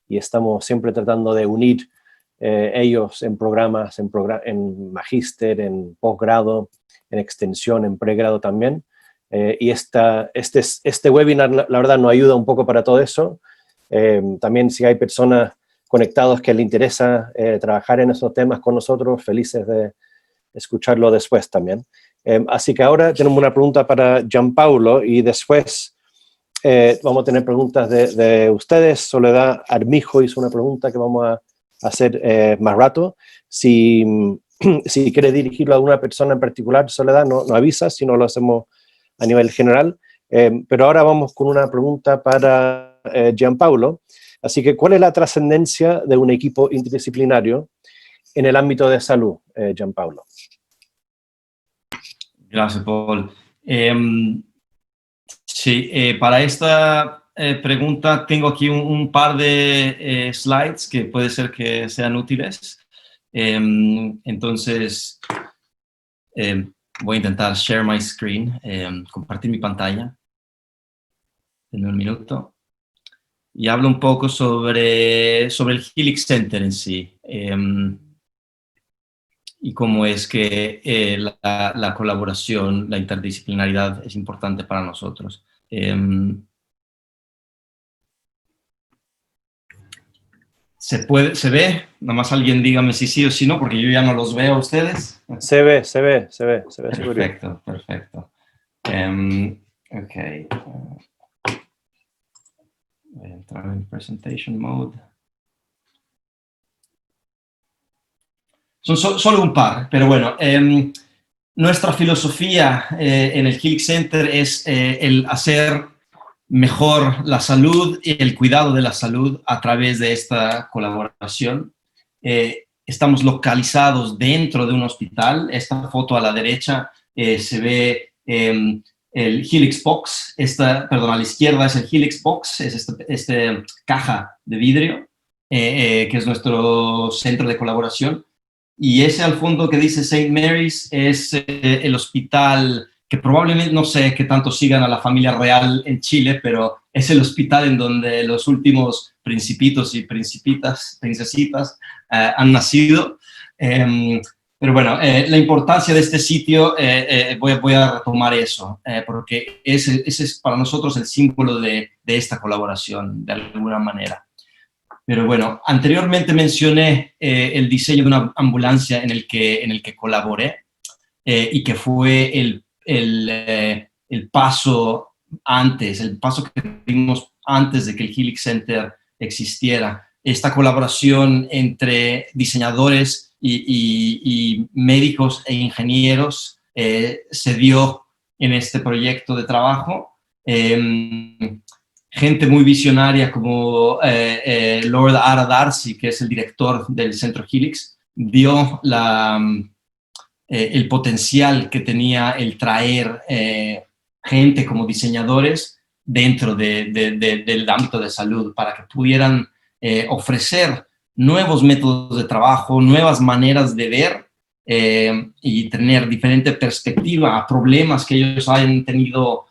y estamos siempre tratando de unir ellos en programas, en magíster, en posgrado, en extensión, en pregrado también. Y este webinar, la verdad, nos ayuda un poco para todo eso. También si hay personas conectados que les interesa trabajar en esos temas con nosotros, felices de escucharlo después también. Así que ahora tenemos una pregunta para Gianpaolo y después vamos a tener preguntas de ustedes. Soledad Armijo hizo una pregunta que vamos a hacer más rato. Si quiere dirigirlo a alguna persona en particular, Soledad, no avisa, si no lo hacemos a nivel general. Pero ahora vamos con una pregunta para Gianpaolo. Así que, ¿cuál es la trascendencia de un equipo interdisciplinario en el ámbito de salud, Gianpaolo? Gracias, Paul. Sí, para esta pregunta tengo aquí un par de slides que puede ser que sean útiles. Entonces, voy a intentar share my screen, compartir mi pantalla. En un minuto. Y hablo un poco sobre el Helix Center en sí. y cómo es que la colaboración, la interdisciplinaridad es importante para nosotros. ¿Se ve? Nada más alguien dígame si sí o si no, porque yo ya no los veo a ustedes. Se ve, seguro. Perfecto, perfecto. Ok. Voy a entrar en presentation mode. Son solo un par, pero bueno. Nuestra filosofía en el Helix Center es el hacer mejor la salud y el cuidado de la salud a través de esta colaboración. Estamos localizados dentro de un hospital. Esta foto a la derecha se ve el Helix Box. Perdón, a la izquierda es el Helix Box, es esta caja de vidrio, que es nuestro centro de colaboración. Y ese al fondo que dice St. Mary's es el hospital que probablemente, no sé qué tanto sigan a la familia real en Chile, pero es el hospital en donde los últimos principitos y princesitas han nacido. Pero bueno, la importancia de este sitio, voy a retomar eso, porque ese es para nosotros el símbolo de esta colaboración, de alguna manera. Pero bueno, anteriormente mencioné el diseño de una ambulancia en el que colaboré y que fue el paso que dimos antes de que el Helix Center existiera. Esta colaboración entre diseñadores y médicos e ingenieros se dio en este proyecto de trabajo. Gente muy visionaria como Lord Ara Darcy, que es el director del Centro Helix, vio el potencial que tenía el traer gente como diseñadores dentro del ámbito de salud para que pudieran ofrecer nuevos métodos de trabajo, nuevas maneras de ver y tener diferente perspectiva a problemas que ellos han tenido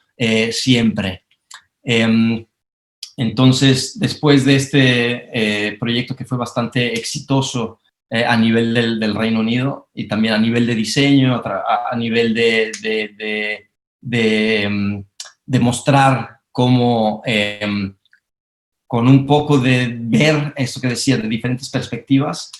siempre. Entonces, después de este proyecto que fue bastante exitoso a nivel del Reino Unido y también a nivel de diseño, a nivel de mostrar cómo con un poco de ver esto que decía de diferentes perspectivas,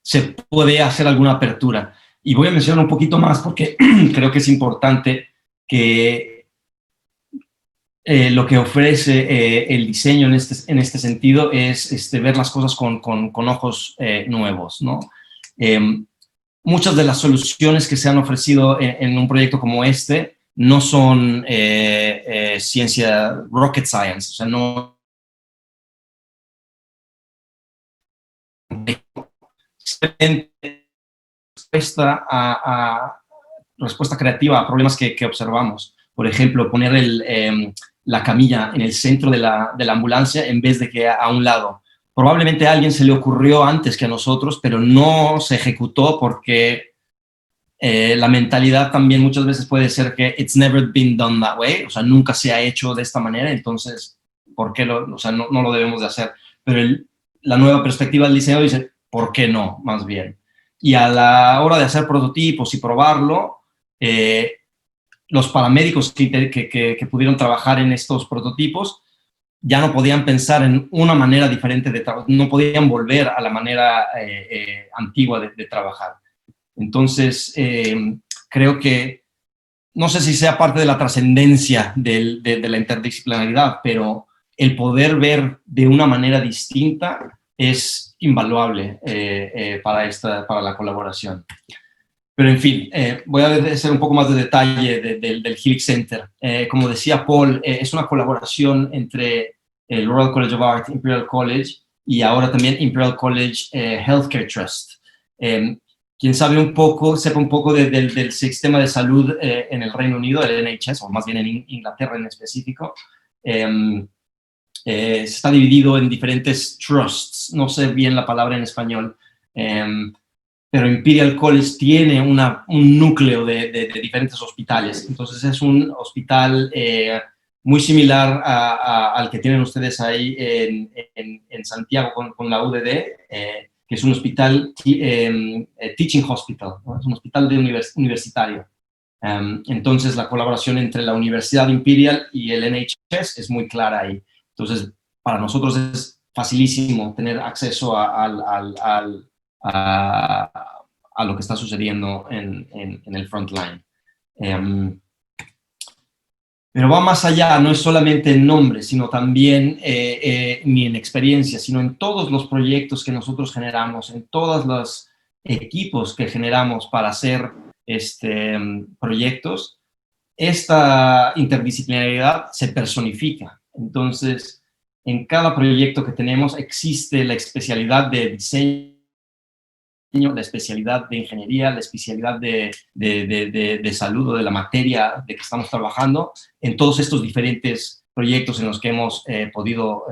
se puede hacer alguna apertura. Y voy a mencionar un poquito más porque creo que es importante que lo que ofrece el diseño en este sentido es ver las cosas con ojos nuevos, ¿no? Muchas de las soluciones que se han ofrecido en un proyecto como este no son ciencia, rocket science, o sea, no respuesta creativa a problemas que observamos. Por ejemplo, poner la camilla en el centro de la ambulancia en vez de que a un lado. Probablemente a alguien se le ocurrió antes que a nosotros, pero no se ejecutó porque la mentalidad también muchas veces puede ser que it's never been done that way, o sea, nunca se ha hecho de esta manera, entonces, ¿por qué no lo debemos de hacer? Pero la nueva perspectiva del diseño dice, ¿por qué no? Más bien. Y a la hora de hacer prototipos y probarlo, los paramédicos que pudieron trabajar en estos prototipos ya no podían pensar en una manera diferente de trabajar, no podían volver a la manera antigua de trabajar. Entonces, creo que, no sé si sea parte de la trascendencia de la interdisciplinaridad, pero el poder ver de una manera distinta es invaluable para la colaboración. Pero en fin, voy a hacer un poco más de detalle del Helix Center. Como decía Paul, es una colaboración entre el Royal College of Art, Imperial College y ahora también Imperial College Healthcare Trust. Quien sepa un poco del sistema de salud en el Reino Unido, el NHS, o más bien en Inglaterra en específico, está dividido en diferentes trusts. No sé bien la palabra en español, pero Imperial College tiene un núcleo de diferentes hospitales. Entonces es un hospital muy similar al que tienen ustedes ahí en Santiago con la UDD, que es un hospital, teaching hospital, ¿no? Es un hospital universitario. Entonces, la colaboración entre la Universidad Imperial y el NHS es muy clara ahí. Entonces, para nosotros es facilísimo tener acceso a lo que está sucediendo en el frontline. Pero va más allá, no es solamente en nombre, sino también ni en experiencia, sino en todos los proyectos que nosotros generamos, en todos los equipos que generamos para hacer proyectos. Esta interdisciplinaridad se personifica. Entonces, en cada proyecto que tenemos existe la especialidad de diseño, la especialidad de ingeniería, la especialidad de salud o de la materia de que estamos trabajando en todos estos diferentes proyectos en los que hemos podido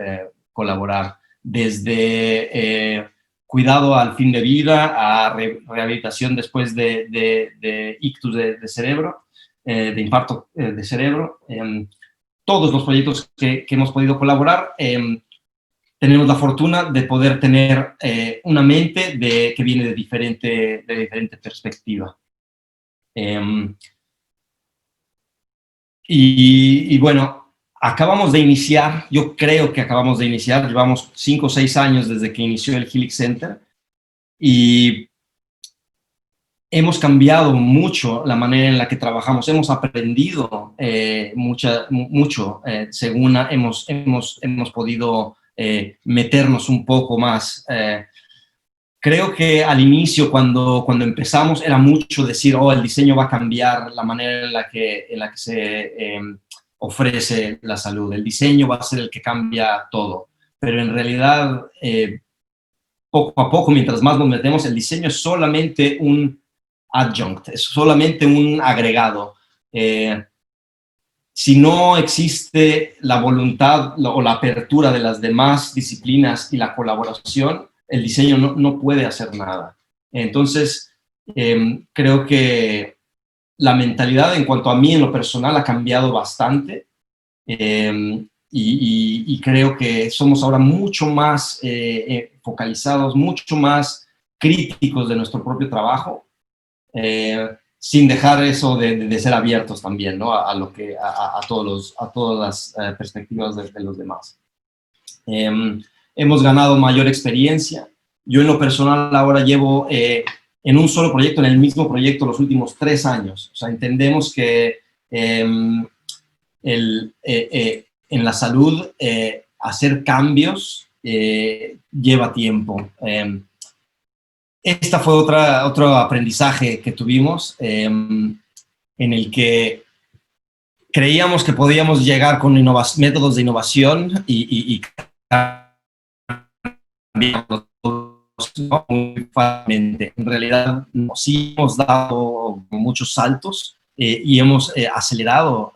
colaborar. Desde cuidado al fin de vida a rehabilitación después de ictus de cerebro, de infarto de cerebro. Todos los proyectos que hemos podido colaborar, tenemos la fortuna de poder tener una mente que viene de diferente perspectiva. Y bueno, acabamos de iniciar, yo creo que acabamos de iniciar, llevamos 5 o 6 años desde que inició el Helix Center y hemos cambiado mucho la manera en la que trabajamos, hemos aprendido mucho según hemos podido meternos un poco más. Creo que al inicio, cuando empezamos, era mucho decir, el diseño va a cambiar la manera en la que se ofrece la salud. El diseño va a ser el que cambia todo. Pero en realidad, poco a poco, mientras más nos metemos, el diseño es solamente un adjunct, es solamente un agregado. Si no existe la voluntad o la apertura de las demás disciplinas y la colaboración, el diseño no puede hacer nada. Entonces, creo que la mentalidad en cuanto a mí en lo personal ha cambiado bastante y creo que somos ahora mucho más focalizados, mucho más críticos de nuestro propio trabajo, sin dejar eso de ser abiertos también, ¿no? a todas las perspectivas de los demás. Hemos ganado mayor experiencia. Yo en lo personal ahora llevo en un solo proyecto, en el mismo proyecto, los últimos 3 años. O sea, entendemos que en la salud hacer cambios lleva tiempo. Esta fue otro aprendizaje que tuvimos en el que creíamos que podíamos llegar con métodos de innovación y cambiarlos muy fácilmente. En realidad, sí hemos dado muchos saltos y hemos acelerado,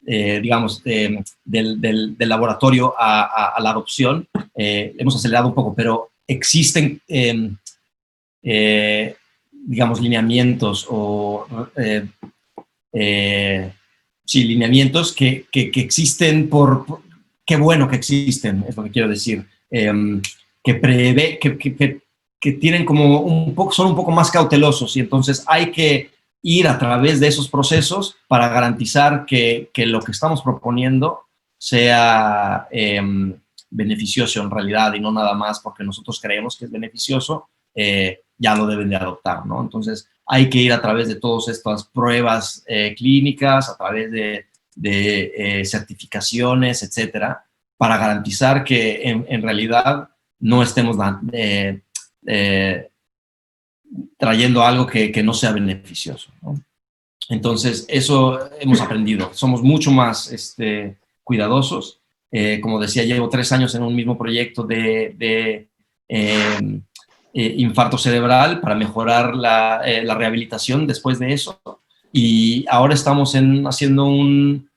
digamos, del laboratorio a la adopción. Hemos acelerado un poco, pero existen digamos, lineamientos o lineamientos que existen qué bueno que existen, es lo que quiero decir, que tienen como son un poco más cautelosos y entonces hay que ir a través de esos procesos para garantizar que lo que estamos proponiendo sea beneficioso en realidad y no nada más porque nosotros creemos que es beneficioso, ya lo deben de adoptar, ¿no? Entonces, hay que ir a través de todas estas pruebas clínicas, a través de certificaciones, etcétera, para garantizar que en realidad no estemos trayendo algo que no sea beneficioso, ¿no? Entonces, eso hemos aprendido. Somos mucho más cuidadosos. Como decía, llevo 3 años en un mismo proyecto de infarto cerebral para mejorar la rehabilitación después de eso. Y ahora estamos haciendo un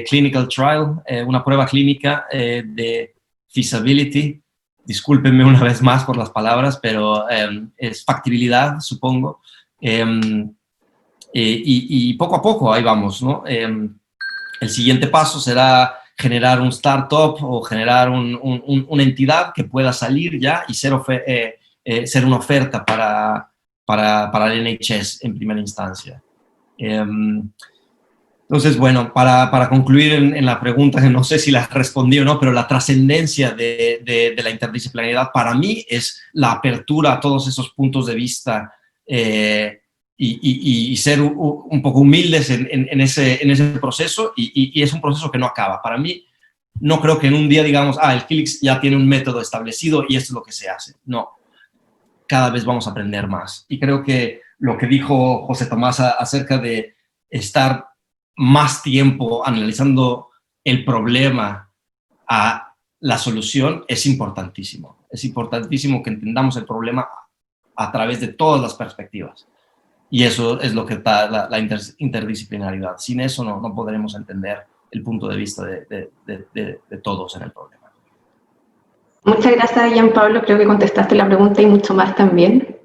clinical trial, una prueba clínica de feasibility. Discúlpenme una vez más por las palabras, pero es factibilidad, supongo. Y poco a poco ahí vamos, ¿no? El siguiente paso será generar un startup o generar una entidad que pueda salir ya y ser una oferta para el NHS en primera instancia. Entonces, bueno, para concluir en la pregunta, que no sé si la respondí o no, pero la trascendencia de la interdisciplinariedad para mí es la apertura a todos esos puntos de vista y ser un poco humildes en ese proceso, y es un proceso que no acaba. Para mí, no creo que en un día digamos, el Helix ya tiene un método establecido y esto es lo que se hace. No, cada vez vamos a aprender más. Y creo que lo que dijo José Tomás acerca de estar más tiempo analizando el problema a la solución es importantísimo. Es importantísimo que entendamos el problema a través de todas las perspectivas. Y eso es lo que da la interdisciplinaridad. Sin eso no podremos entender el punto de vista de todos en el problema. Muchas gracias, Gianpablo. Creo que contestaste la pregunta y mucho más también.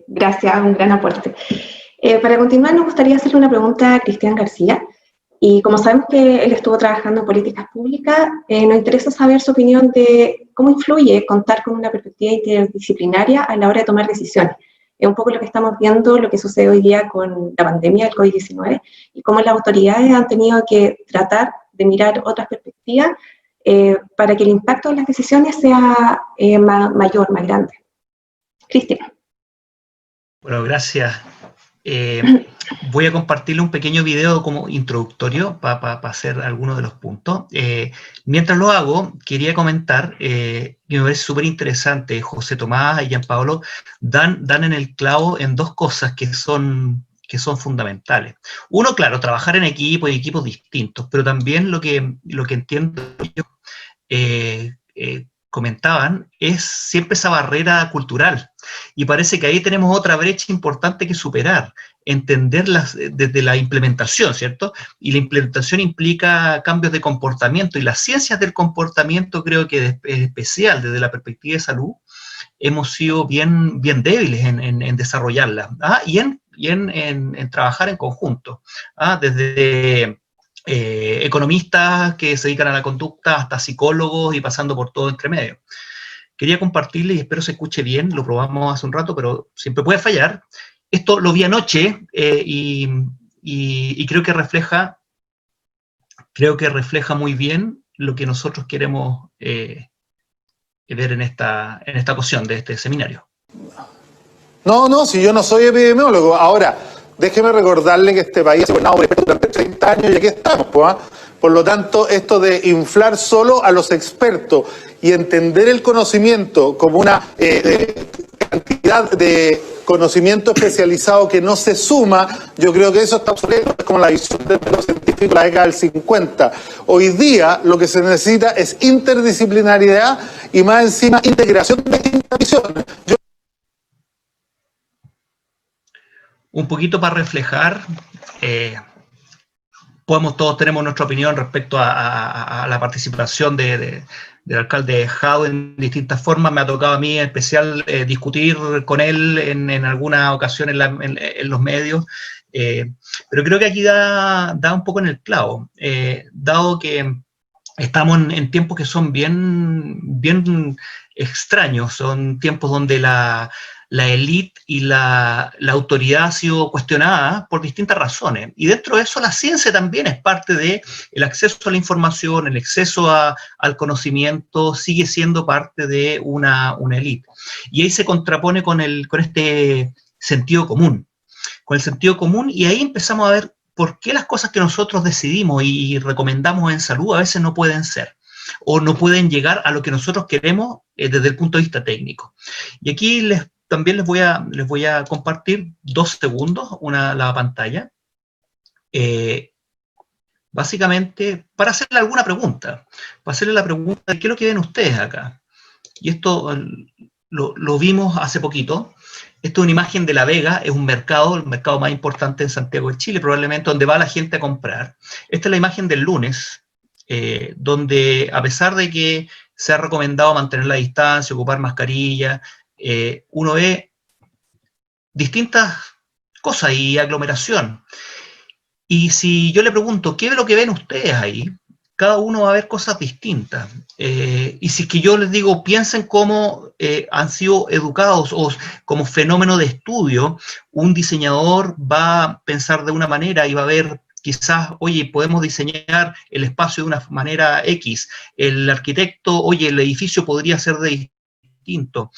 Gracias, un gran aporte. Para continuar, nos gustaría hacerle una pregunta a Cristian García. Y como sabemos que él estuvo trabajando en políticas públicas, nos interesa saber su opinión de cómo influye contar con una perspectiva interdisciplinaria a la hora de tomar decisiones. Es un poco lo que estamos viendo, lo que sucede hoy día con la pandemia del COVID-19 y cómo las autoridades han tenido que tratar de mirar otras perspectivas para que el impacto de las decisiones sea mayor, más grande. Cristian. Bueno, gracias. Voy a compartirle un pequeño video como introductorio para hacer algunos de los puntos. Mientras lo hago, quería comentar, que me parece súper interesante, José Tomás y Gianpablo dan en el clavo en dos cosas que son fundamentales. Uno, claro, trabajar en equipo y equipos distintos, pero también lo que entiendo ellos comentaban es siempre esa barrera cultural. Y parece que ahí tenemos otra brecha importante que superar, entenderlas desde la implementación, ¿cierto? Y la implementación implica cambios de comportamiento, y las ciencias del comportamiento creo que es especial desde la perspectiva de salud, hemos sido bien débiles en desarrollarlas, y en trabajar en conjunto, desde economistas que se dedican a la conducta hasta psicólogos y pasando por todo entre medio. Quería compartirles, y espero se escuche bien, lo probamos hace un rato, pero siempre puede fallar. Esto lo vi anoche y creo que refleja muy bien lo que nosotros queremos ver en esta ocasión de este seminario. No, si yo no soy epidemiólogo. Ahora, déjeme recordarle que este país ha sido gobernado por expertos durante 30 años y aquí estamos, pues. Por lo tanto, esto de inflar solo a los expertos y entender el conocimiento como una cantidad de conocimiento especializado que no se suma, yo creo que eso está obsoleto. Es como la visión del método científico de la década del 50. Hoy día lo que se necesita es interdisciplinariedad y más encima integración de distintas visiones. Un poquito para reflejar, todos tenemos nuestra opinión respecto a la participación del alcalde Jadwe en distintas formas. Me ha tocado a mí en especial discutir con él en alguna ocasión en los medios, pero creo que aquí da un poco en el clavo, dado que estamos en tiempos que son bien extraños, son tiempos donde la élite y la autoridad ha sido cuestionada por distintas razones. Y dentro de eso la ciencia también es parte del acceso a la información, el acceso al conocimiento sigue siendo parte de una élite. Y ahí se contrapone con este sentido común. Con el sentido común, y ahí empezamos a ver por qué las cosas que nosotros decidimos y recomendamos en salud a veces no pueden ser, o no pueden llegar a lo que nosotros queremos desde el punto de vista técnico. Y aquí también les voy a compartir 2 segundos la pantalla, básicamente para hacerle alguna pregunta, para hacerle la pregunta de qué es lo que ven ustedes acá. Y esto lo vimos hace poquito. Esto es una imagen de La Vega, es un mercado, el mercado más importante en Santiago de Chile, probablemente donde va la gente a comprar. Esta es la imagen del lunes, donde a pesar de que se ha recomendado mantener la distancia, ocupar mascarilla, uno ve distintas cosas y aglomeración. Y si yo le pregunto, ¿qué es lo que ven ustedes ahí? cada uno va a ver cosas distintas. Y si es que yo les digo, piensen cómo han sido educados o como fenómeno de estudio, un diseñador va a pensar de una manera y va a ver quizás, oye, podemos diseñar el espacio de una manera X. El arquitecto, oye, el edificio podría ser de distinto.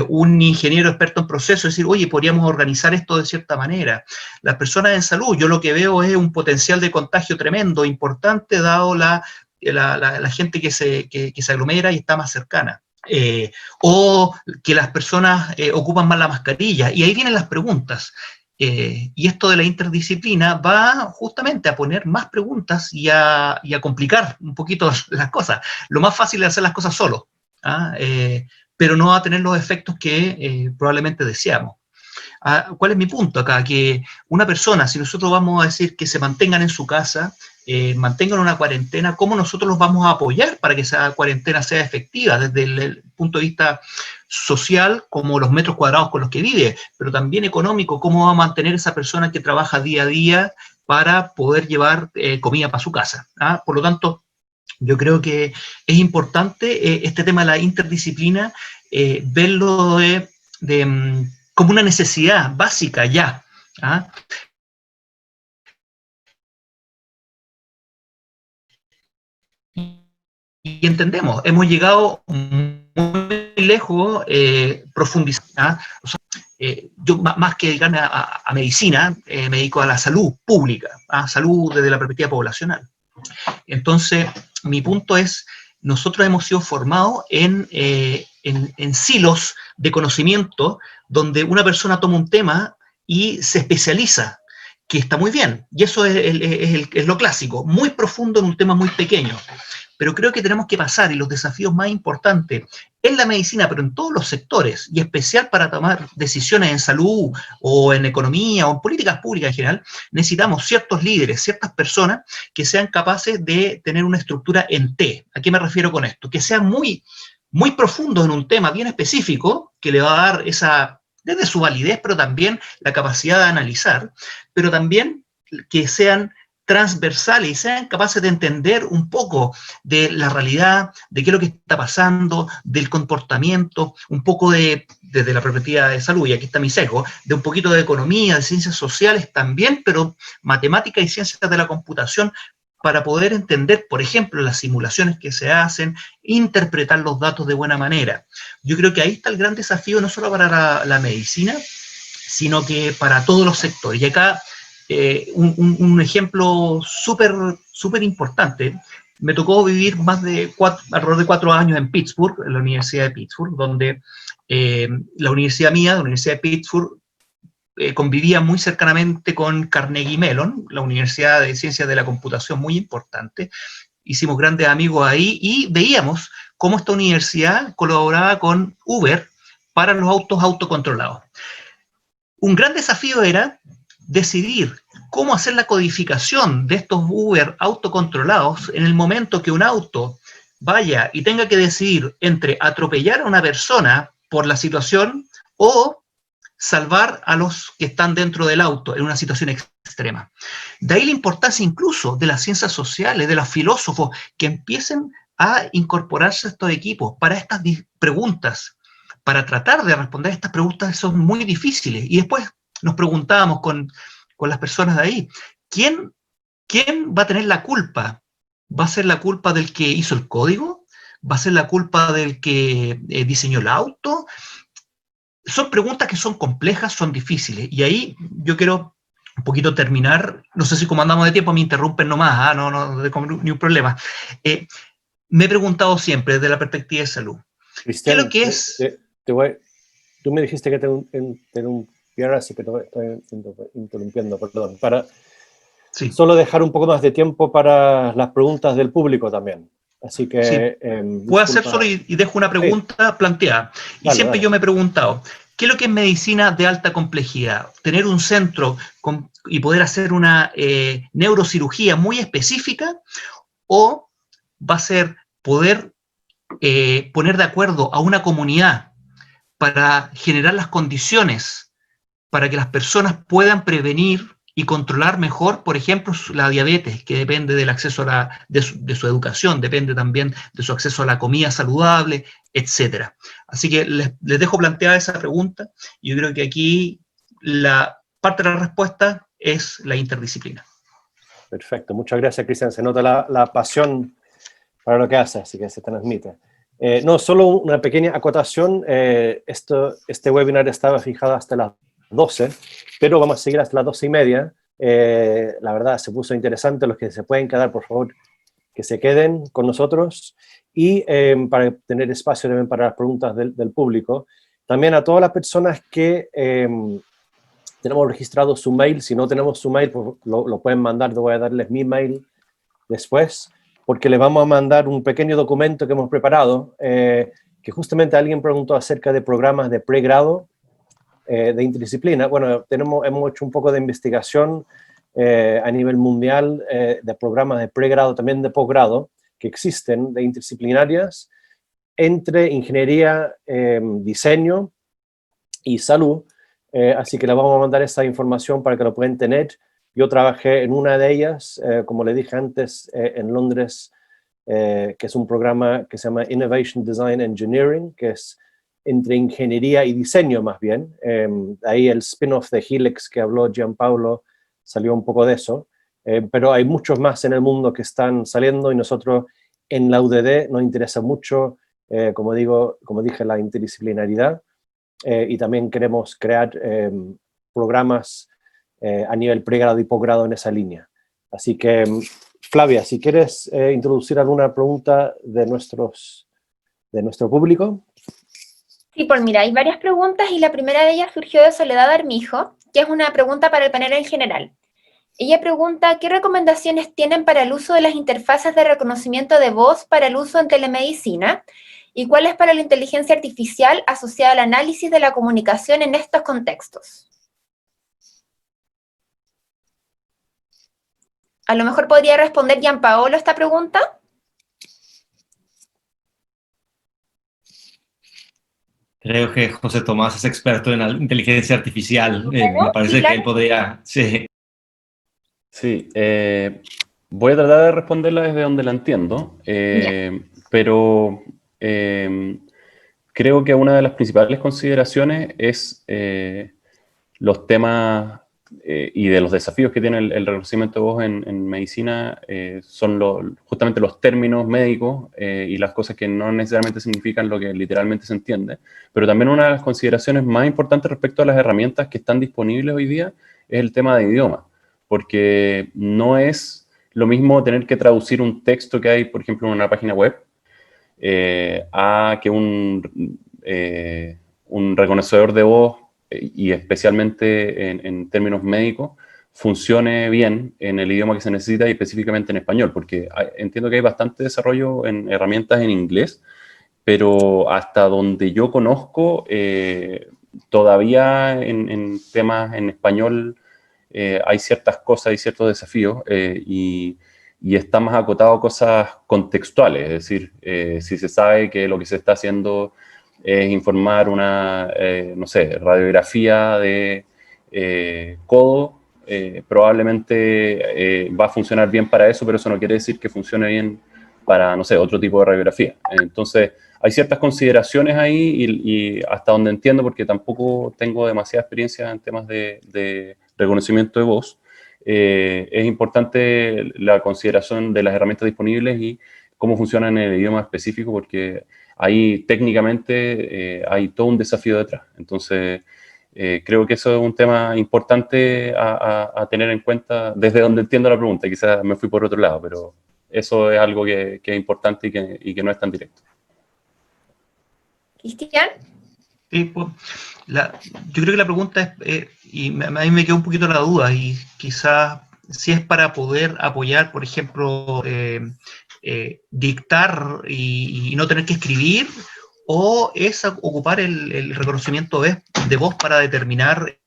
Un ingeniero experto en procesos, decir, oye, podríamos organizar esto de cierta manera. Las personas en salud, yo lo que veo es un potencial de contagio tremendo, importante, dado la gente que se aglomera y está más cercana. O que las personas ocupan más la mascarilla. Y ahí vienen las preguntas. Y esto de la interdisciplina va justamente a poner más preguntas y a complicar un poquito las cosas. Lo más fácil es hacer las cosas solo, ¿ah? Pero no va a tener los efectos que probablemente deseamos. ¿Cuál es mi punto acá? Que una persona, si nosotros vamos a decir que se mantengan en su casa, mantengan una cuarentena, ¿cómo nosotros los vamos a apoyar para que esa cuarentena sea efectiva desde el punto de vista social, como los metros cuadrados con los que vive, pero también económico, cómo va a mantener esa persona que trabaja día a día para poder llevar comida para su casa? Por lo tanto, yo creo que es importante este tema de la interdisciplina, verlo como una necesidad básica ya. Y entendemos, hemos llegado muy lejos, profundizar. O sea, yo más que dedicarme a medicina, me dedico a la salud pública, a salud desde la perspectiva poblacional. Entonces, mi punto es, nosotros hemos sido formados en silos de conocimiento, donde una persona toma un tema y se especializa, que está muy bien, y eso es lo clásico, muy profundo en un tema muy pequeño. Pero creo que tenemos que pasar, y los desafíos más importantes en la medicina, pero en todos los sectores, y especial para tomar decisiones en salud, o en economía, o en políticas públicas en general, necesitamos ciertos líderes, ciertas personas que sean capaces de tener una estructura en T. ¿A qué me refiero con esto? Que sean muy, muy profundos en un tema bien específico, que le va a dar desde su validez, pero también la capacidad de analizar, pero también que sean transversales y sean capaces de entender un poco de la realidad, de qué es lo que está pasando, del comportamiento, un poco desde la perspectiva de salud, y aquí está mi sesgo, de un poquito de economía, de ciencias sociales también, pero matemática y ciencias de la computación, para poder entender, por ejemplo, las simulaciones que se hacen, interpretar los datos de buena manera. Yo creo que ahí está el gran desafío, no solo para la medicina, sino que para todos los sectores. Y acá un ejemplo súper importante. Me tocó vivir alrededor de 4 años en Pittsburgh, en la Universidad de Pittsburgh, donde la universidad mía, la Universidad de Pittsburgh, convivía muy cercanamente con Carnegie Mellon, la Universidad de Ciencias de la Computación muy importante. Hicimos grandes amigos ahí y veíamos cómo esta universidad colaboraba con Uber para los autos autocontrolados. Un gran desafío era decidir cómo hacer la codificación de estos Uber autocontrolados en el momento que un auto vaya y tenga que decidir entre atropellar a una persona por la situación o salvar a los que están dentro del auto en una situación extrema. De ahí la importancia incluso de las ciencias sociales, de los filósofos, que empiecen a incorporarse a estos equipos para estas preguntas, para tratar de responder a estas preguntas que son muy difíciles. Y después nos preguntábamos con las personas de ahí, ¿quién va a tener la culpa? ¿Va a ser la culpa del que hizo el código? ¿Va a ser la culpa del que diseñó el auto? Son preguntas que son complejas, son difíciles. Y ahí yo quiero un poquito terminar, no sé si como andamos de tiempo me interrumpen nomás, no ni un problema. Me he preguntado siempre desde la perspectiva de salud, Cristian, ¿qué es lo que es? Tú me dijiste que te interrumpiera, así que te estoy interrumpiendo, perdón. Sí. Solo dejar un poco más de tiempo para las preguntas del público también. Así que... Sí. Puedo hacer solo y dejo una pregunta planteada. Y siempre yo me he preguntado, ¿qué es lo que es medicina de alta complejidad? Tener un centro y poder hacer una neurocirugía muy específica, o va a ser poder poner de acuerdo a una comunidad para generar las condiciones para que las personas puedan prevenir y controlar mejor, por ejemplo, la diabetes, que depende del acceso de su educación, depende también de su acceso a la comida saludable, etc. Así que les dejo planteada esa pregunta, y yo creo que aquí la parte de la respuesta es la interdisciplina. Perfecto, muchas gracias, Cristian. Se nota la pasión para lo que hace, así que se transmite. No, solo una pequeña acotación. Este webinar estaba fijado hasta las 12, pero vamos a seguir hasta las 12:30. La verdad, se puso interesante. Los que se pueden quedar, por favor, que se queden con nosotros. Y para tener espacio también para las preguntas del público. También a todas las personas que tenemos registrado su mail. Si no tenemos su mail, pues lo pueden mandar. Yo voy a darles mi mail después, porque les vamos a mandar un pequeño documento que hemos preparado, que justamente alguien preguntó acerca de programas de pregrado de interdisciplina. Bueno, hemos hecho un poco de investigación a nivel mundial de programas de pregrado, también de posgrado, que existen, de interdisciplinarias, entre ingeniería, diseño y salud. Así que les vamos a mandar esa información para que lo puedan tener. Yo trabajé en una de ellas, como le dije antes, en Londres, que es un programa que se llama Innovation Design Engineering, que es entre ingeniería y diseño más bien. Ahí el spin-off de Helix que habló Gianpaolo salió un poco de eso. Pero hay muchos más en el mundo que están saliendo, y nosotros en la UDD nos interesa mucho, como dije, la interdisciplinaridad, y también queremos crear programas a nivel pregrado y posgrado en esa línea. Así que, Flavia, si quieres introducir alguna pregunta de nuestro público. Sí, pues mira, hay varias preguntas, y la primera de ellas surgió de Soledad Armijo, que es una pregunta para el panel en general. Ella pregunta, ¿qué recomendaciones tienen para el uso de las interfaces de reconocimiento de voz para el uso en telemedicina? ¿Y cuáles para la inteligencia artificial asociada al análisis de la comunicación en estos contextos? A lo mejor podría responder Gianpaolo esta pregunta. Creo que José Tomás es experto en inteligencia artificial. Me parece que él podría... Sí. Sí, voy a tratar de responderla desde donde la entiendo, pero creo que una de las principales consideraciones es los temas y de los desafíos que tiene el reconocimiento de voz en medicina, son justamente los términos médicos y las cosas que no necesariamente significan lo que literalmente se entiende, pero también una de las consideraciones más importantes respecto a las herramientas que están disponibles hoy día es el tema de idioma, porque no es lo mismo tener que traducir un texto que hay, por ejemplo, en una página web, a que un reconocedor de voz, y especialmente en términos médicos, funcione bien en el idioma que se necesita, y específicamente en español, porque entiendo que hay bastante desarrollo en herramientas en inglés, pero hasta donde yo conozco, todavía en temas en español hay ciertas cosas y ciertos desafíos, y está más acotado a cosas contextuales, es decir, si se sabe que lo que se está haciendo es informar una, no sé, radiografía de codo, probablemente va a funcionar bien para eso, pero eso no quiere decir que funcione bien para, no sé, otro tipo de radiografía. Entonces, hay ciertas consideraciones ahí, y hasta donde entiendo, porque tampoco tengo demasiada experiencia en temas de reconocimiento de voz, es importante la consideración de las herramientas disponibles y cómo funcionan en el idioma específico, porque ahí técnicamente hay todo un desafío detrás. Entonces, creo que eso es un tema importante a tener en cuenta desde donde entiendo la pregunta. Quizás me fui por otro lado, pero eso es algo que es importante y que no es tan directo. ¿Cristian? Sí, pues, yo creo que la pregunta es, y a mí me quedó un poquito la duda, y quizás si es para poder apoyar, por ejemplo, dictar y no tener que escribir, o es ocupar el reconocimiento de voz para determinar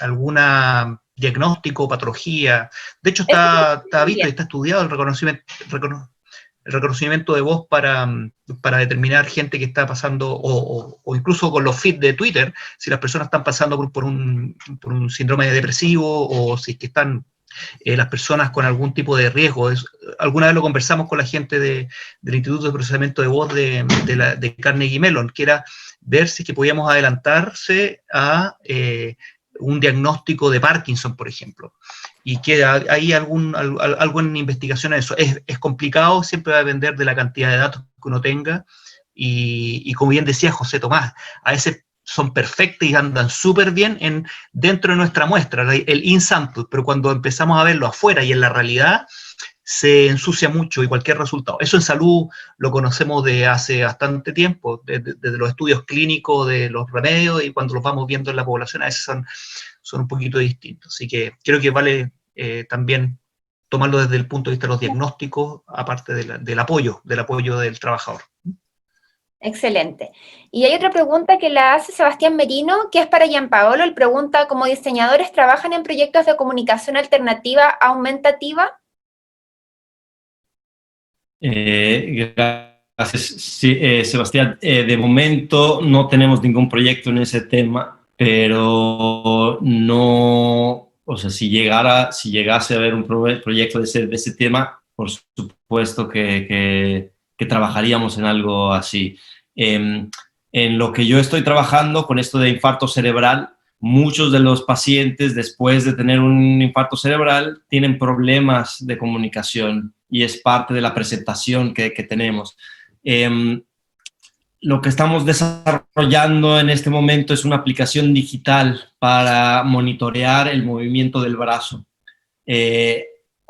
alguna diagnóstico o patología. De hecho, está visto y está estudiado el reconocimiento reconocimiento de voz para determinar gente que está pasando, o incluso con los feeds de Twitter, si las personas están pasando por un síndrome depresivo, o si es que están las personas con algún tipo de riesgo. Alguna vez lo conversamos con la gente del Instituto de Procesamiento de Voz de Carnegie Mellon, que era ver si es que podíamos adelantarse a un diagnóstico de Parkinson, por ejemplo. Y que hay algo en investigación a eso. Es complicado, siempre va a depender de la cantidad de datos que uno tenga, y como bien decía José Tomás, a veces son perfectas y andan súper bien dentro de nuestra muestra, el in-sample, pero cuando empezamos a verlo afuera y en la realidad, se ensucia mucho y cualquier resultado. Eso en salud lo conocemos de hace bastante tiempo, desde los estudios clínicos de los remedios, y cuando los vamos viendo en la población, a veces son un poquito distintos. Así que creo que vale también tomarlo desde el punto de vista de los diagnósticos, aparte del apoyo del trabajador. Excelente. Y hay otra pregunta que la hace Sebastián Merino, que es para Gianpaolo. Él pregunta, ¿como diseñadores trabajan en proyectos de comunicación alternativa aumentativa? Gracias, sí, Sebastián. De momento no tenemos ningún proyecto en ese tema, pero no, o sea, si llegase a haber un proyecto de ese tema, por supuesto que trabajaríamos en algo así. En lo que yo estoy trabajando con esto de infarto cerebral, muchos de los pacientes después de tener un infarto cerebral tienen problemas de comunicación, y es parte de la presentación que tenemos. Lo que estamos desarrollando en este momento es una aplicación digital para monitorear el movimiento del brazo.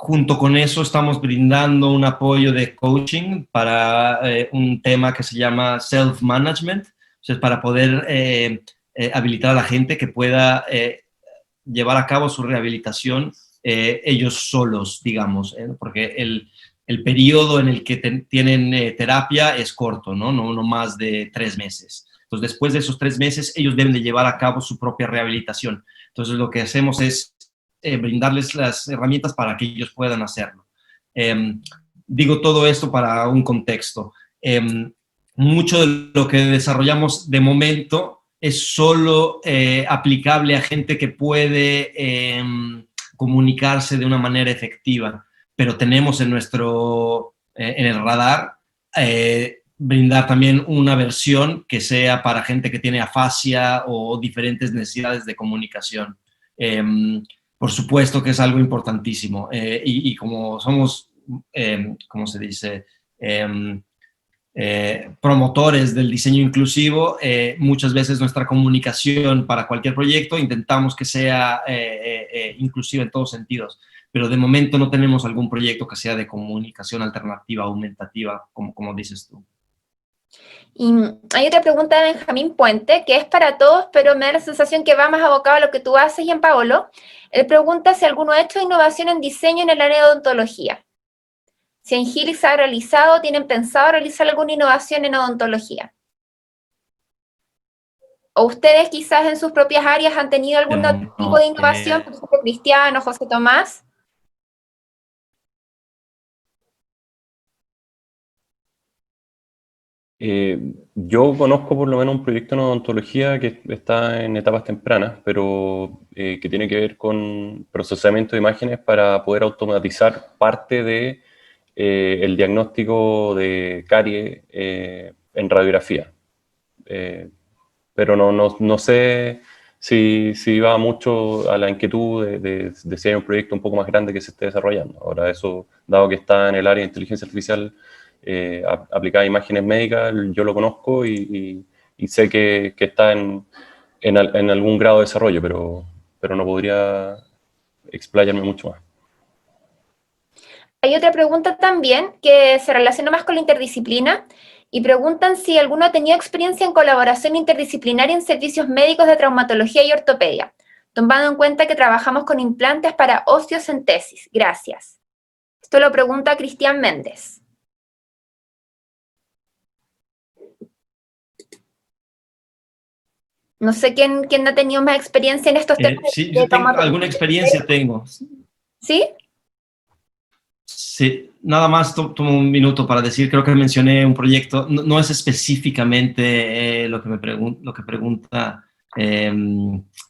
Junto con eso estamos brindando un apoyo de coaching para un tema que se llama self-management, o sea, para poder habilitar a la gente que pueda llevar a cabo su rehabilitación ellos solos, digamos, porque el periodo en el que tienen terapia es corto, ¿no? No más de 3 meses. Entonces, después de esos 3 meses, ellos deben de llevar a cabo su propia rehabilitación. Entonces, lo que hacemos es brindarles las herramientas para que ellos puedan hacerlo. Digo todo esto para un contexto. Mucho de lo que desarrollamos de momento es solo aplicable a gente que puede comunicarse de una manera efectiva, pero tenemos en el radar brindar también una versión que sea para gente que tiene afasia o diferentes necesidades de comunicación. Por supuesto que es algo importantísimo, y como somos, ¿cómo se dice?, promotores del diseño inclusivo, muchas veces nuestra comunicación para cualquier proyecto intentamos que sea inclusiva en todos sentidos, pero de momento no tenemos algún proyecto que sea de comunicación alternativa, aumentativa, como dices tú. Y hay otra pregunta de Benjamín Puente, que es para todos, pero me da la sensación que va más abocado a lo que tú haces, Gianpaolo. Él pregunta si alguno ha hecho innovación en diseño en el área de odontología. Si en Helix ha realizado, ¿tienen pensado realizar alguna innovación en odontología? ¿O ustedes quizás en sus propias áreas han tenido algún tipo de innovación? Por ejemplo, Cristiano, José Tomás. Yo conozco por lo menos un proyecto en odontología que está en etapas tempranas, pero que tiene que ver con procesamiento de imágenes para poder automatizar parte de el diagnóstico de carie en radiografía. Pero no sé si va mucho a la inquietud de si hay un proyecto un poco más grande que se esté desarrollando. Ahora eso, dado que está en el área de inteligencia artificial aplicada a imágenes médicas, yo lo conozco y sé que está en algún grado de desarrollo, pero no podría explayarme mucho más. Hay otra pregunta también que se relaciona más con la interdisciplina y preguntan si alguno ha tenido experiencia en colaboración interdisciplinaria en servicios médicos de traumatología y ortopedia, tomando en cuenta que trabajamos con implantes para osteocentesis. Gracias. Esto lo pregunta Cristian Méndez. No sé quién ha tenido más experiencia en estos temas. Sí, yo tengo alguna experiencia, tengo. ¿Sí? Sí, nada más tomo un minuto para decir, creo que mencioné un proyecto, no es específicamente lo que pregunta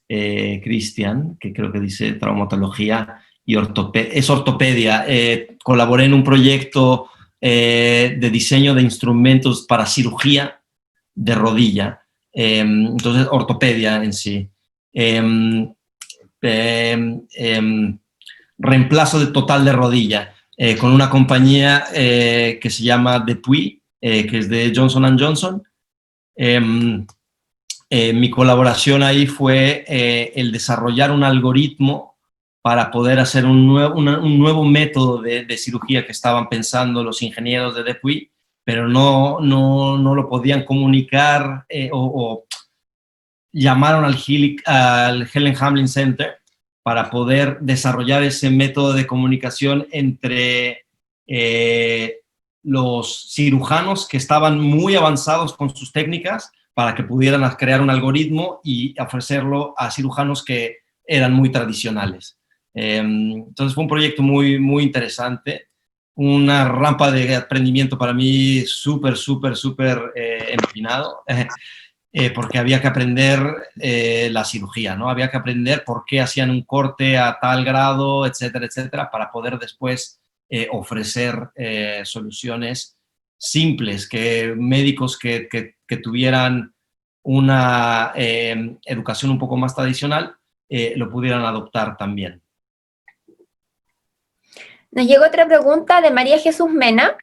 Cristian, que creo que dice traumatología y es ortopedia. Colaboré en un proyecto de diseño de instrumentos para cirugía de rodilla, entonces ortopedia en sí. Reemplazo total de rodilla. Con una compañía que se llama Depuy, que es de Johnson & Johnson. Mi colaboración ahí fue el desarrollar un algoritmo para poder hacer un nuevo método de cirugía que estaban pensando los ingenieros de Depuy, pero no lo podían comunicar o llamaron al Helen Hamlin Center para poder desarrollar ese método de comunicación entre los cirujanos que estaban muy avanzados con sus técnicas para que pudieran crear un algoritmo y ofrecerlo a cirujanos que eran muy tradicionales. Entonces fue un proyecto muy, muy interesante, una rampa de aprendimiento para mí súper empinado. Porque había que aprender la cirugía, ¿no? Había que aprender por qué hacían un corte a tal grado, etcétera, etcétera, para poder después ofrecer soluciones simples, que médicos que tuvieran una educación un poco más tradicional lo pudieran adoptar también. Nos llegó otra pregunta de María Jesús Mena.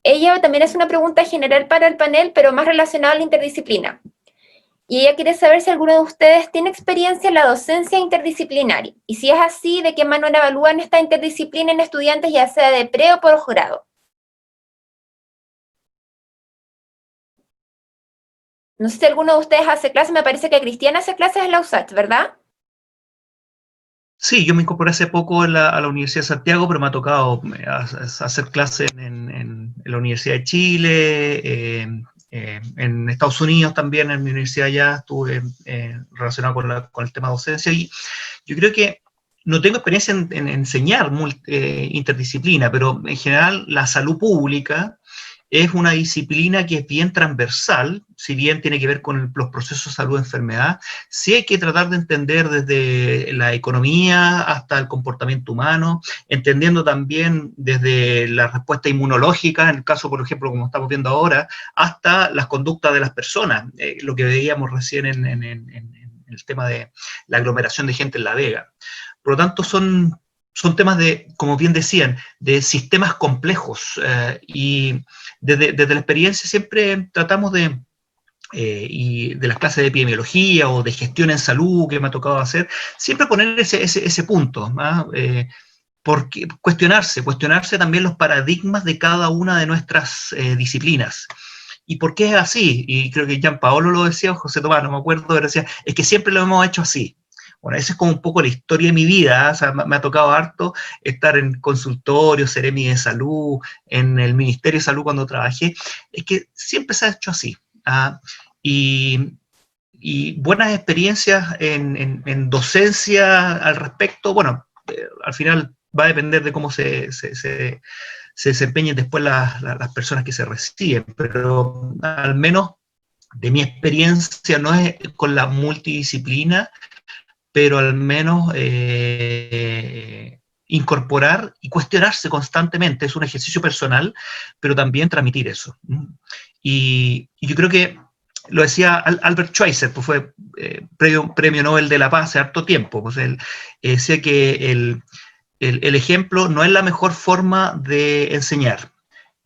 Ella también es una pregunta general para el panel, pero más relacionada a la interdisciplina. Y ella quiere saber si alguno de ustedes tiene experiencia en la docencia interdisciplinaria. Y si es así, ¿de qué manera evalúan esta interdisciplina en estudiantes, ya sea de pre o posgrado? No sé si alguno de ustedes hace clases, me parece que Cristian hace clases en la USACH, ¿verdad? Sí, yo me incorporé hace poco a la Universidad de Santiago, pero me ha tocado hacer clases en la Universidad de Chile, en Estados Unidos también, en mi universidad ya estuve relacionado con el tema de docencia, y yo creo que no tengo experiencia en enseñar interdisciplina, pero en general la salud pública es una disciplina que es bien transversal, si bien tiene que ver con los procesos de salud-enfermedad, sí hay que tratar de entender desde la economía hasta el comportamiento humano, entendiendo también desde la respuesta inmunológica, en el caso, por ejemplo, como estamos viendo ahora, hasta las conductas de las personas, lo que veíamos recién en el tema de la aglomeración de gente en La Vega. Por lo tanto, son temas de, como bien decían, de sistemas complejos, y desde la experiencia siempre tratamos y de las clases de epidemiología o de gestión en salud que me ha tocado hacer, siempre poner ese punto, porque cuestionarse también los paradigmas de cada una de nuestras disciplinas. ¿Y por qué es así? Y creo que Gianpaolo lo decía, o José Tomás, no me acuerdo, pero decía, es que siempre lo hemos hecho así. Bueno, esa es como un poco la historia de mi vida, o sea, me ha tocado harto estar en consultorios, Seremi de Salud, en el Ministerio de Salud cuando trabajé, es que siempre se ha hecho así. Y buenas experiencias en docencia al respecto, bueno, al final va a depender de cómo se desempeñen después las personas que se reciben, pero al menos de mi experiencia no es con la multidisciplina, pero al menos incorporar y cuestionarse constantemente, es un ejercicio personal, pero también transmitir eso. Y yo creo que, lo decía Albert Schweitzer, pues fue premio Nobel de la Paz hace harto tiempo, pues él decía que el ejemplo no es la mejor forma de enseñar,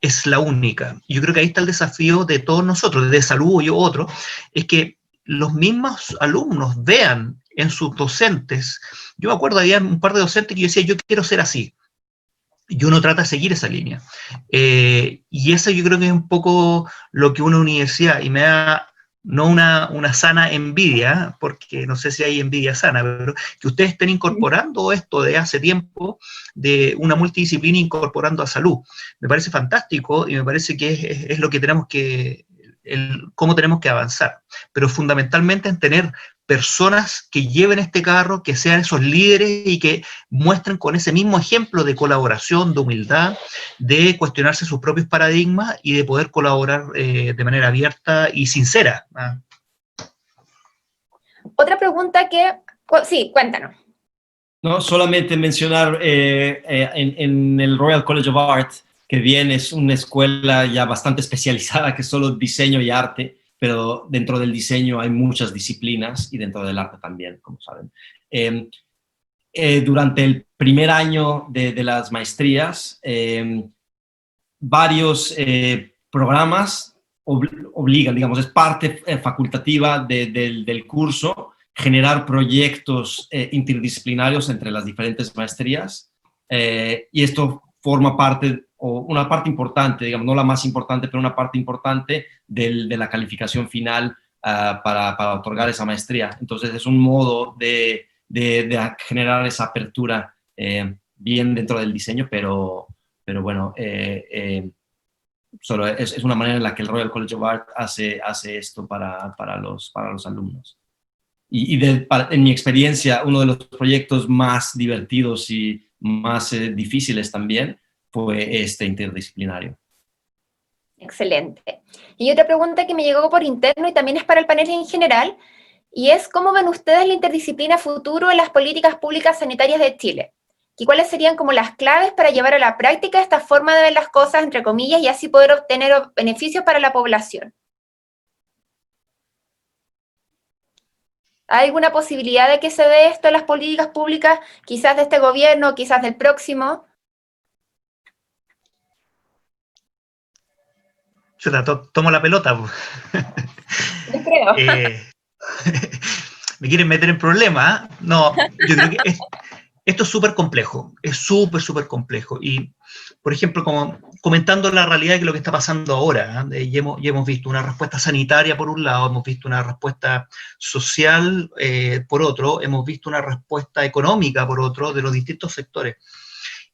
es la única. Yo creo que ahí está el desafío de todos nosotros, de salud y otros, es que los mismos alumnos vean en sus docentes. Yo me acuerdo, había un par de docentes que yo decía, yo quiero ser así. Y uno trata de seguir esa línea. Y eso yo creo que es un poco lo que una universidad, y me da no una sana envidia, porque no sé si hay envidia sana, pero que ustedes estén incorporando esto de hace tiempo, de una multidisciplina incorporando a salud. Me parece fantástico y me parece que es lo que tenemos que, cómo tenemos que avanzar. Pero fundamentalmente en tener personas que lleven este carro, que sean esos líderes y que muestren con ese mismo ejemplo de colaboración, de humildad, de cuestionarse sus propios paradigmas y de poder colaborar de manera abierta y sincera. Otra pregunta que... Sí, cuéntanos. No, solamente mencionar en el Royal College of Art, que bien es una escuela ya bastante especializada, que es solo diseño y arte, pero dentro del diseño hay muchas disciplinas y dentro del arte también, como saben. Durante el primer año de las maestrías, varios programas obligan, digamos, es parte facultativa del curso, generar proyectos interdisciplinarios entre las diferentes maestrías, y esto forma parte, o una parte importante, digamos, no la más importante, pero una parte importante de la calificación final para otorgar esa maestría. Entonces es un modo de generar esa apertura bien dentro del diseño, pero bueno, solo es una manera en la que el Royal College of Art hace esto para los alumnos. En mi experiencia, uno de los proyectos más divertidos y más difíciles también fue este interdisciplinario. Excelente. Y otra pregunta que me llegó por interno y también es para el panel en general, y es ¿cómo ven ustedes la interdisciplina futuro en las políticas públicas sanitarias de Chile? ¿Y cuáles serían como las claves para llevar a la práctica esta forma de ver las cosas, entre comillas, y así poder obtener beneficios para la población? ¿Hay alguna posibilidad de que se dé esto en las políticas públicas, quizás de este gobierno, quizás del próximo? Tomo la pelota. Yo creo. Me quieren meter en problemas. No, yo creo que esto es súper complejo, es súper complejo. Y, por ejemplo, como comentando la realidad de lo que está pasando ahora, y hemos visto una respuesta sanitaria por un lado, hemos visto una respuesta social por otro, hemos visto una respuesta económica por otro, de los distintos sectores.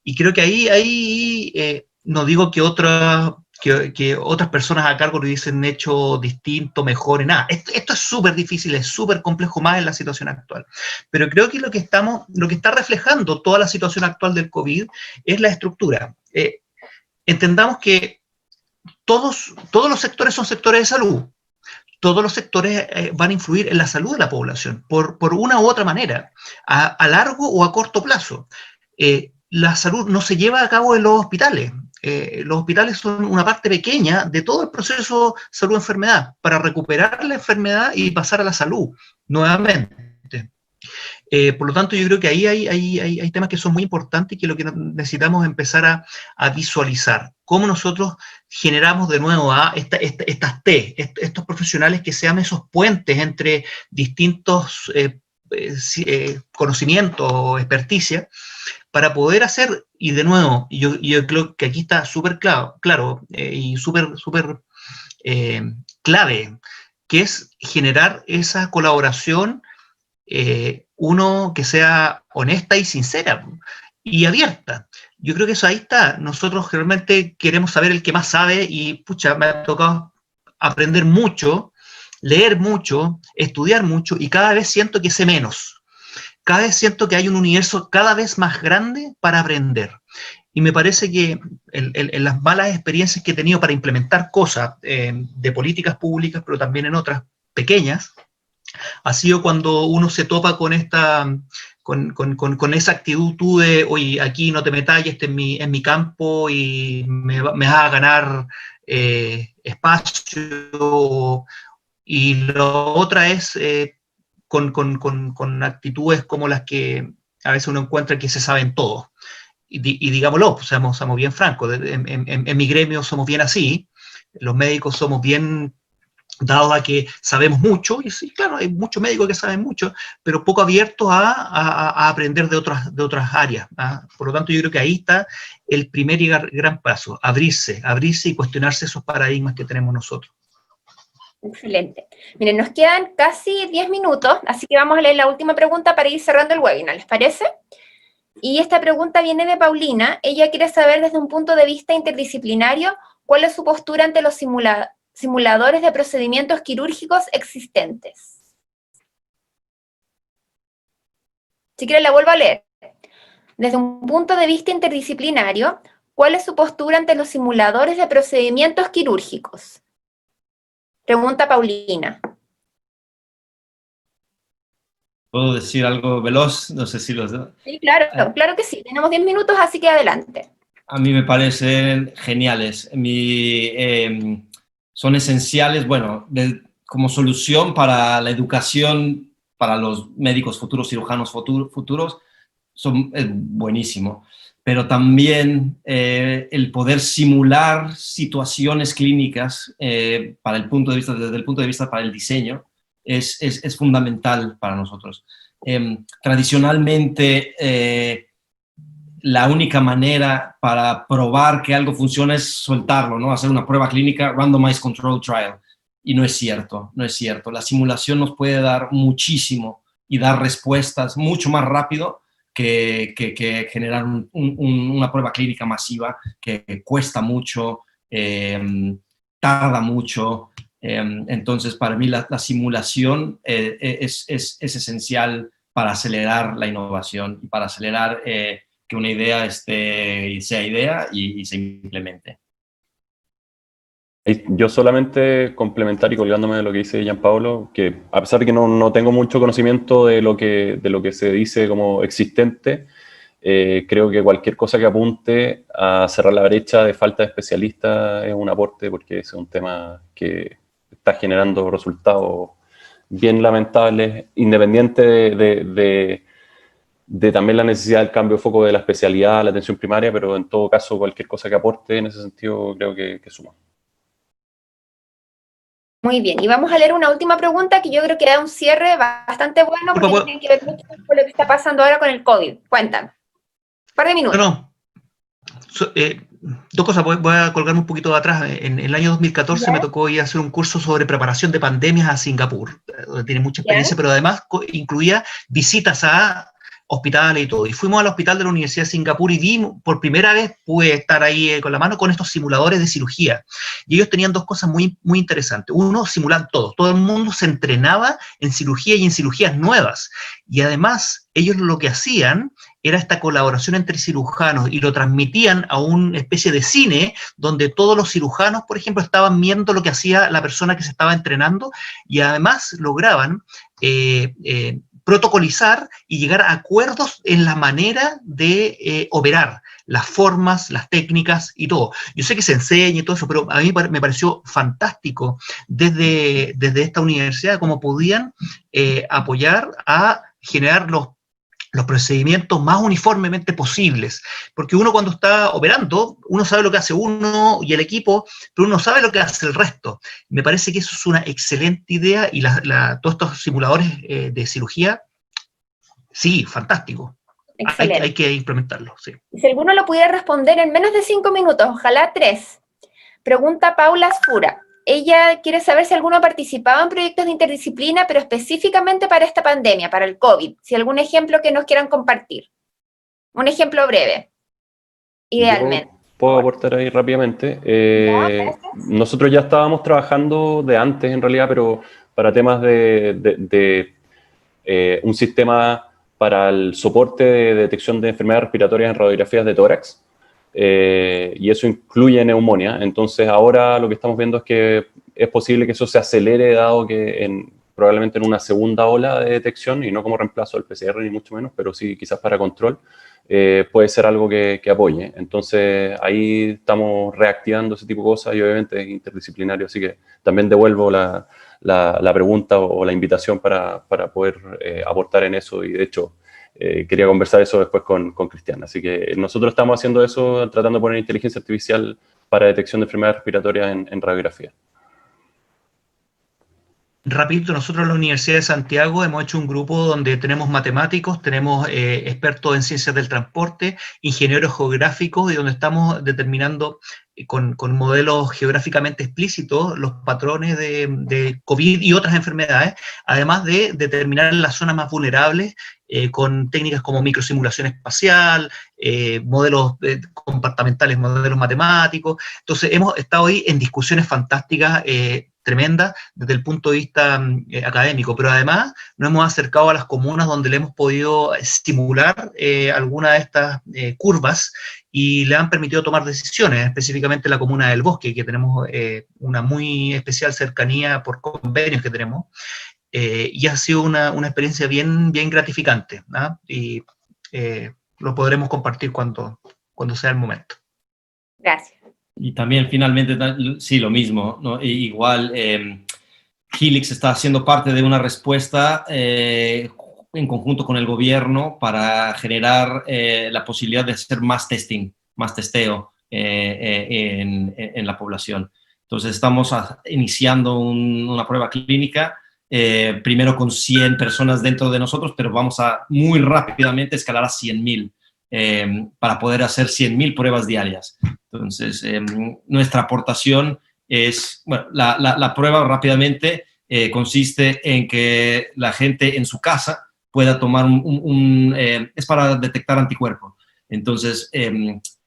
Y creo que ahí no digo que otras personas a cargo lo hubiesen hecho distinto, mejor, en nada. Esto es súper difícil, es súper complejo, más en la situación actual. Pero creo que lo que está reflejando toda la situación actual del COVID es la estructura. Entendamos que todos los sectores son sectores de salud. Todos los sectores van a influir en la salud de la población, por una u otra manera, a largo o a corto plazo. La salud no se lleva a cabo en los hospitales. Los hospitales son una parte pequeña de todo el proceso salud-enfermedad, para recuperar la enfermedad y pasar a la salud nuevamente. Por lo tanto, yo creo que ahí hay temas que son muy importantes y que lo que necesitamos es empezar a visualizar. Cómo nosotros generamos de nuevo estos profesionales que sean esos puentes entre distintos conocimientos o experticia, para poder hacer, y de nuevo, yo creo que aquí está súper claro y súper clave, que es generar esa colaboración, uno que sea honesta y sincera y abierta. Yo creo que eso ahí está. Nosotros realmente queremos saber el que más sabe y, pucha, me ha tocado aprender mucho, leer mucho, estudiar mucho, y cada vez siento que sé menos. Cada vez siento que hay un universo cada vez más grande para aprender. Y me parece que en las malas experiencias que he tenido para implementar cosas de políticas públicas, pero también en otras pequeñas, ha sido cuando uno se topa con esa actitud de, oye, aquí no te metas, este es mi campo y me vas a ganar espacio. Y lo otra es con actitudes como las que a veces uno encuentra que se saben todo. Y digámoslo, seamos bien francos, en mi gremio somos bien así, los médicos somos bien dados a que sabemos mucho, y sí, claro, hay muchos médicos que saben mucho, pero poco abiertos a aprender de otras áreas. Por lo tanto, yo creo que ahí está el primer y gran paso, abrirse y cuestionarse esos paradigmas que tenemos nosotros. Excelente. Miren, nos quedan casi 10 minutos, así que vamos a leer la última pregunta para ir cerrando el webinar, ¿les parece? Y esta pregunta viene de Paulina. Ella quiere saber desde un punto de vista interdisciplinario cuál es su postura ante los simuladores de procedimientos quirúrgicos existentes. Si quieren la vuelvo a leer. Desde un punto de vista interdisciplinario, ¿cuál es su postura ante los simuladores de procedimientos quirúrgicos? Pregunta Paulina. ¿Puedo decir algo veloz? No sé si los... Sí, claro, claro que sí. Tenemos 10 minutos, así que adelante. A mí me parecen geniales. Son esenciales, bueno, como solución para la educación, para los médicos futuros, cirujanos futuros, es buenísimo. Pero también el poder simular situaciones clínicas para el punto de vista, desde el punto de vista para el diseño, es fundamental para nosotros. Tradicionalmente, la única manera para probar que algo funciona es soltarlo, ¿no? Hacer una prueba clínica, randomized control trial. Y no es cierto, no es cierto. La simulación nos puede dar muchísimo y dar respuestas mucho más rápido que generar una prueba clínica masiva que cuesta mucho, tarda mucho. Entonces, para mí la simulación es esencial para acelerar la innovación y para acelerar que una idea sea idea y se implemente. Yo solamente complementar y colgándome de lo que dice Gianpaolo, que a pesar de que no tengo mucho conocimiento de lo que se dice como existente, creo que cualquier cosa que apunte a cerrar la brecha de falta de especialistas es un aporte, porque ese es un tema que está generando resultados bien lamentables, independiente de también la necesidad del cambio de foco de la especialidad, la atención primaria, pero en todo caso cualquier cosa que aporte en ese sentido creo que suma. Muy bien, y vamos a leer una última pregunta que yo creo que da un cierre bastante bueno porque tiene que ver mucho con lo que está pasando ahora con el COVID. Cuéntame. Un par de minutos. Dos cosas, voy a colgarme un poquito de atrás. En el año 2014 me tocó ir a hacer un curso sobre preparación de pandemias a Singapur, donde tiene mucha experiencia, pero además incluía visitas a hospitales y todo. Y fuimos al hospital de la Universidad de Singapur y por primera vez pude estar ahí con la mano con estos simuladores de cirugía. Y ellos tenían dos cosas muy, muy interesantes. Uno, simulan todo el mundo se entrenaba en cirugía y en cirugías nuevas. Y además, ellos lo que hacían era esta colaboración entre cirujanos y lo transmitían a una especie de cine donde todos los cirujanos, por ejemplo, estaban viendo lo que hacía la persona que se estaba entrenando y además lograban protocolizar y llegar a acuerdos en la manera de operar, las formas, las técnicas y todo. Yo sé que se enseña y todo eso, pero a mí me pareció fantástico desde esta universidad cómo podían apoyar a generar los procedimientos más uniformemente posibles, porque uno cuando está operando, uno sabe lo que hace uno y el equipo, pero uno sabe lo que hace el resto. Me parece que eso es una excelente idea y todos estos simuladores de cirugía, sí, fantástico. Hay que implementarlo, sí. Si alguno lo pudiera responder en menos de 5 minutos, ojalá 3. Pregunta Paula Sfura. Ella quiere saber si alguno ha participado en proyectos de interdisciplina, pero específicamente para esta pandemia, para el COVID. Si algún ejemplo que nos quieran compartir. Un ejemplo breve, idealmente. Yo puedo aportar ahí rápidamente. Nosotros ya estábamos trabajando de antes, en realidad, pero para temas de un sistema para el soporte de detección de enfermedades respiratorias en radiografías de tórax. Y eso incluye neumonía. Entonces ahora lo que estamos viendo es que es posible que eso se acelere, dado que probablemente en una segunda ola de detección, y no como reemplazo del PCR ni mucho menos, pero sí quizás para control, puede ser algo que apoye. Entonces ahí estamos reactivando ese tipo de cosas y obviamente es interdisciplinario, así que también devuelvo la pregunta o la invitación para poder aportar en eso, y de hecho quería conversar eso después con Cristian. Así que nosotros estamos haciendo eso, tratando de poner inteligencia artificial para detección de enfermedades respiratorias en radiografía. Rapidito, nosotros en la Universidad de Santiago hemos hecho un grupo donde tenemos matemáticos, tenemos expertos en ciencias del transporte, ingenieros geográficos, y donde estamos determinando con modelos geográficamente explícitos los patrones de COVID y otras enfermedades, además de determinar las zonas más vulnerables con técnicas como microsimulación espacial, modelos compartimentales, modelos matemáticos. Entonces hemos estado ahí en discusiones fantásticas tremenda desde el punto de vista académico, pero además nos hemos acercado a las comunas donde le hemos podido simular alguna de estas curvas y le han permitido tomar decisiones, específicamente la comuna del Bosque, que tenemos una muy especial cercanía por convenios que tenemos, y ha sido una experiencia bien gratificante, ¿no? Y lo podremos compartir cuando sea el momento. Gracias. Y también finalmente, sí, lo mismo, ¿no? Igual Helix está haciendo parte de una respuesta en conjunto con el gobierno para generar la posibilidad de hacer más testing, más testeo en la población. Entonces estamos iniciando una prueba clínica, primero con 100 personas dentro de nosotros, pero vamos a muy rápidamente escalar a 100.000 para poder hacer 100.000 pruebas diarias. Entonces, nuestra aportación es, bueno, la prueba rápidamente consiste en que la gente en su casa pueda tomar es para detectar anticuerpos. Entonces,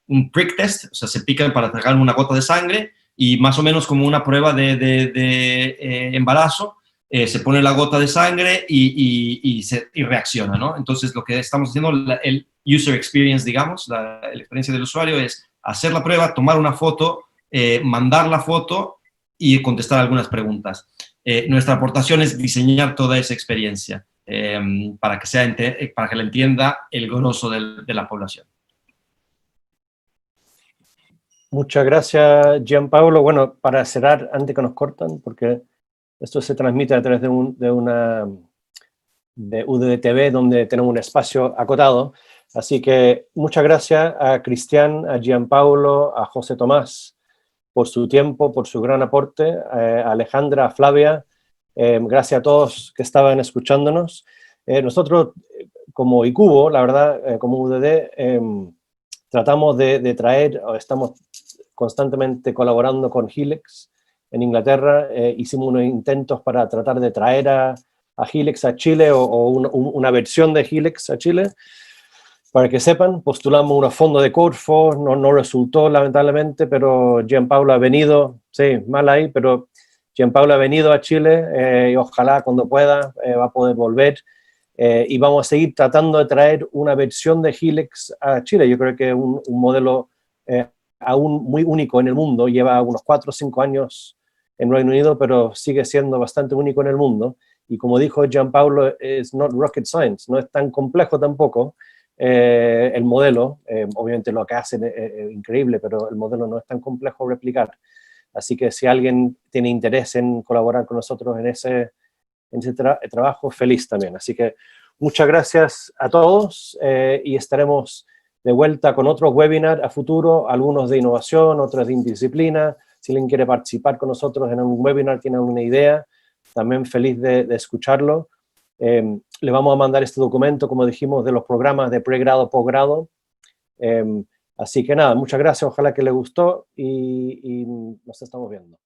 un prick test, o sea, se pican para sacar una gota de sangre y más o menos como una prueba de embarazo, se pone la gota de sangre y reacciona, ¿no? Entonces, lo que estamos haciendo, el user experience, digamos, la experiencia del usuario es hacer la prueba, tomar una foto, mandar la foto y contestar algunas preguntas. Nuestra aportación es diseñar toda esa experiencia para que la entienda el grosso de la población. Muchas gracias, Gianpaolo. Bueno, para cerrar, antes que nos cortan, porque esto se transmite a través de UDTV, donde tenemos un espacio acotado. Así que muchas gracias a Cristian, a Gianpaolo, a José Tomás por su tiempo, por su gran aporte, a Alejandra, a Flavia. Gracias a todos que estaban escuchándonos. Nosotros, como ICUBO, la verdad, como UDD, tratamos de traer, estamos constantemente colaborando con Helix en Inglaterra. Hicimos unos intentos para tratar de traer a Helix a Chile o una versión de Helix a Chile. Para que sepan, postulamos unos fondos de Corfo, no resultó lamentablemente, pero Gianpaolo ha venido, sí, mal ahí, pero Gianpaolo ha venido a Chile y ojalá cuando pueda va a poder volver y vamos a seguir tratando de traer una versión de Helix a Chile. Yo creo que es un modelo aún muy único en el mundo, lleva unos 4 o 5 años en Reino Unido, pero sigue siendo bastante único en el mundo. Y como dijo Gianpaolo, es not rocket science, no es tan complejo tampoco. El modelo, obviamente lo que hacen es increíble, pero el modelo no es tan complejo replicar. Así que si alguien tiene interés en colaborar con nosotros en ese trabajo, feliz también. Así que muchas gracias a todos y estaremos de vuelta con otros webinars a futuro, algunos de innovación, otros de indisciplina. Si alguien quiere participar con nosotros en un webinar, tiene alguna idea, también feliz de escucharlo. Le vamos a mandar este documento, como dijimos, de los programas de pregrado, posgrado. Así que nada, muchas gracias, ojalá que les gustó y nos estamos viendo.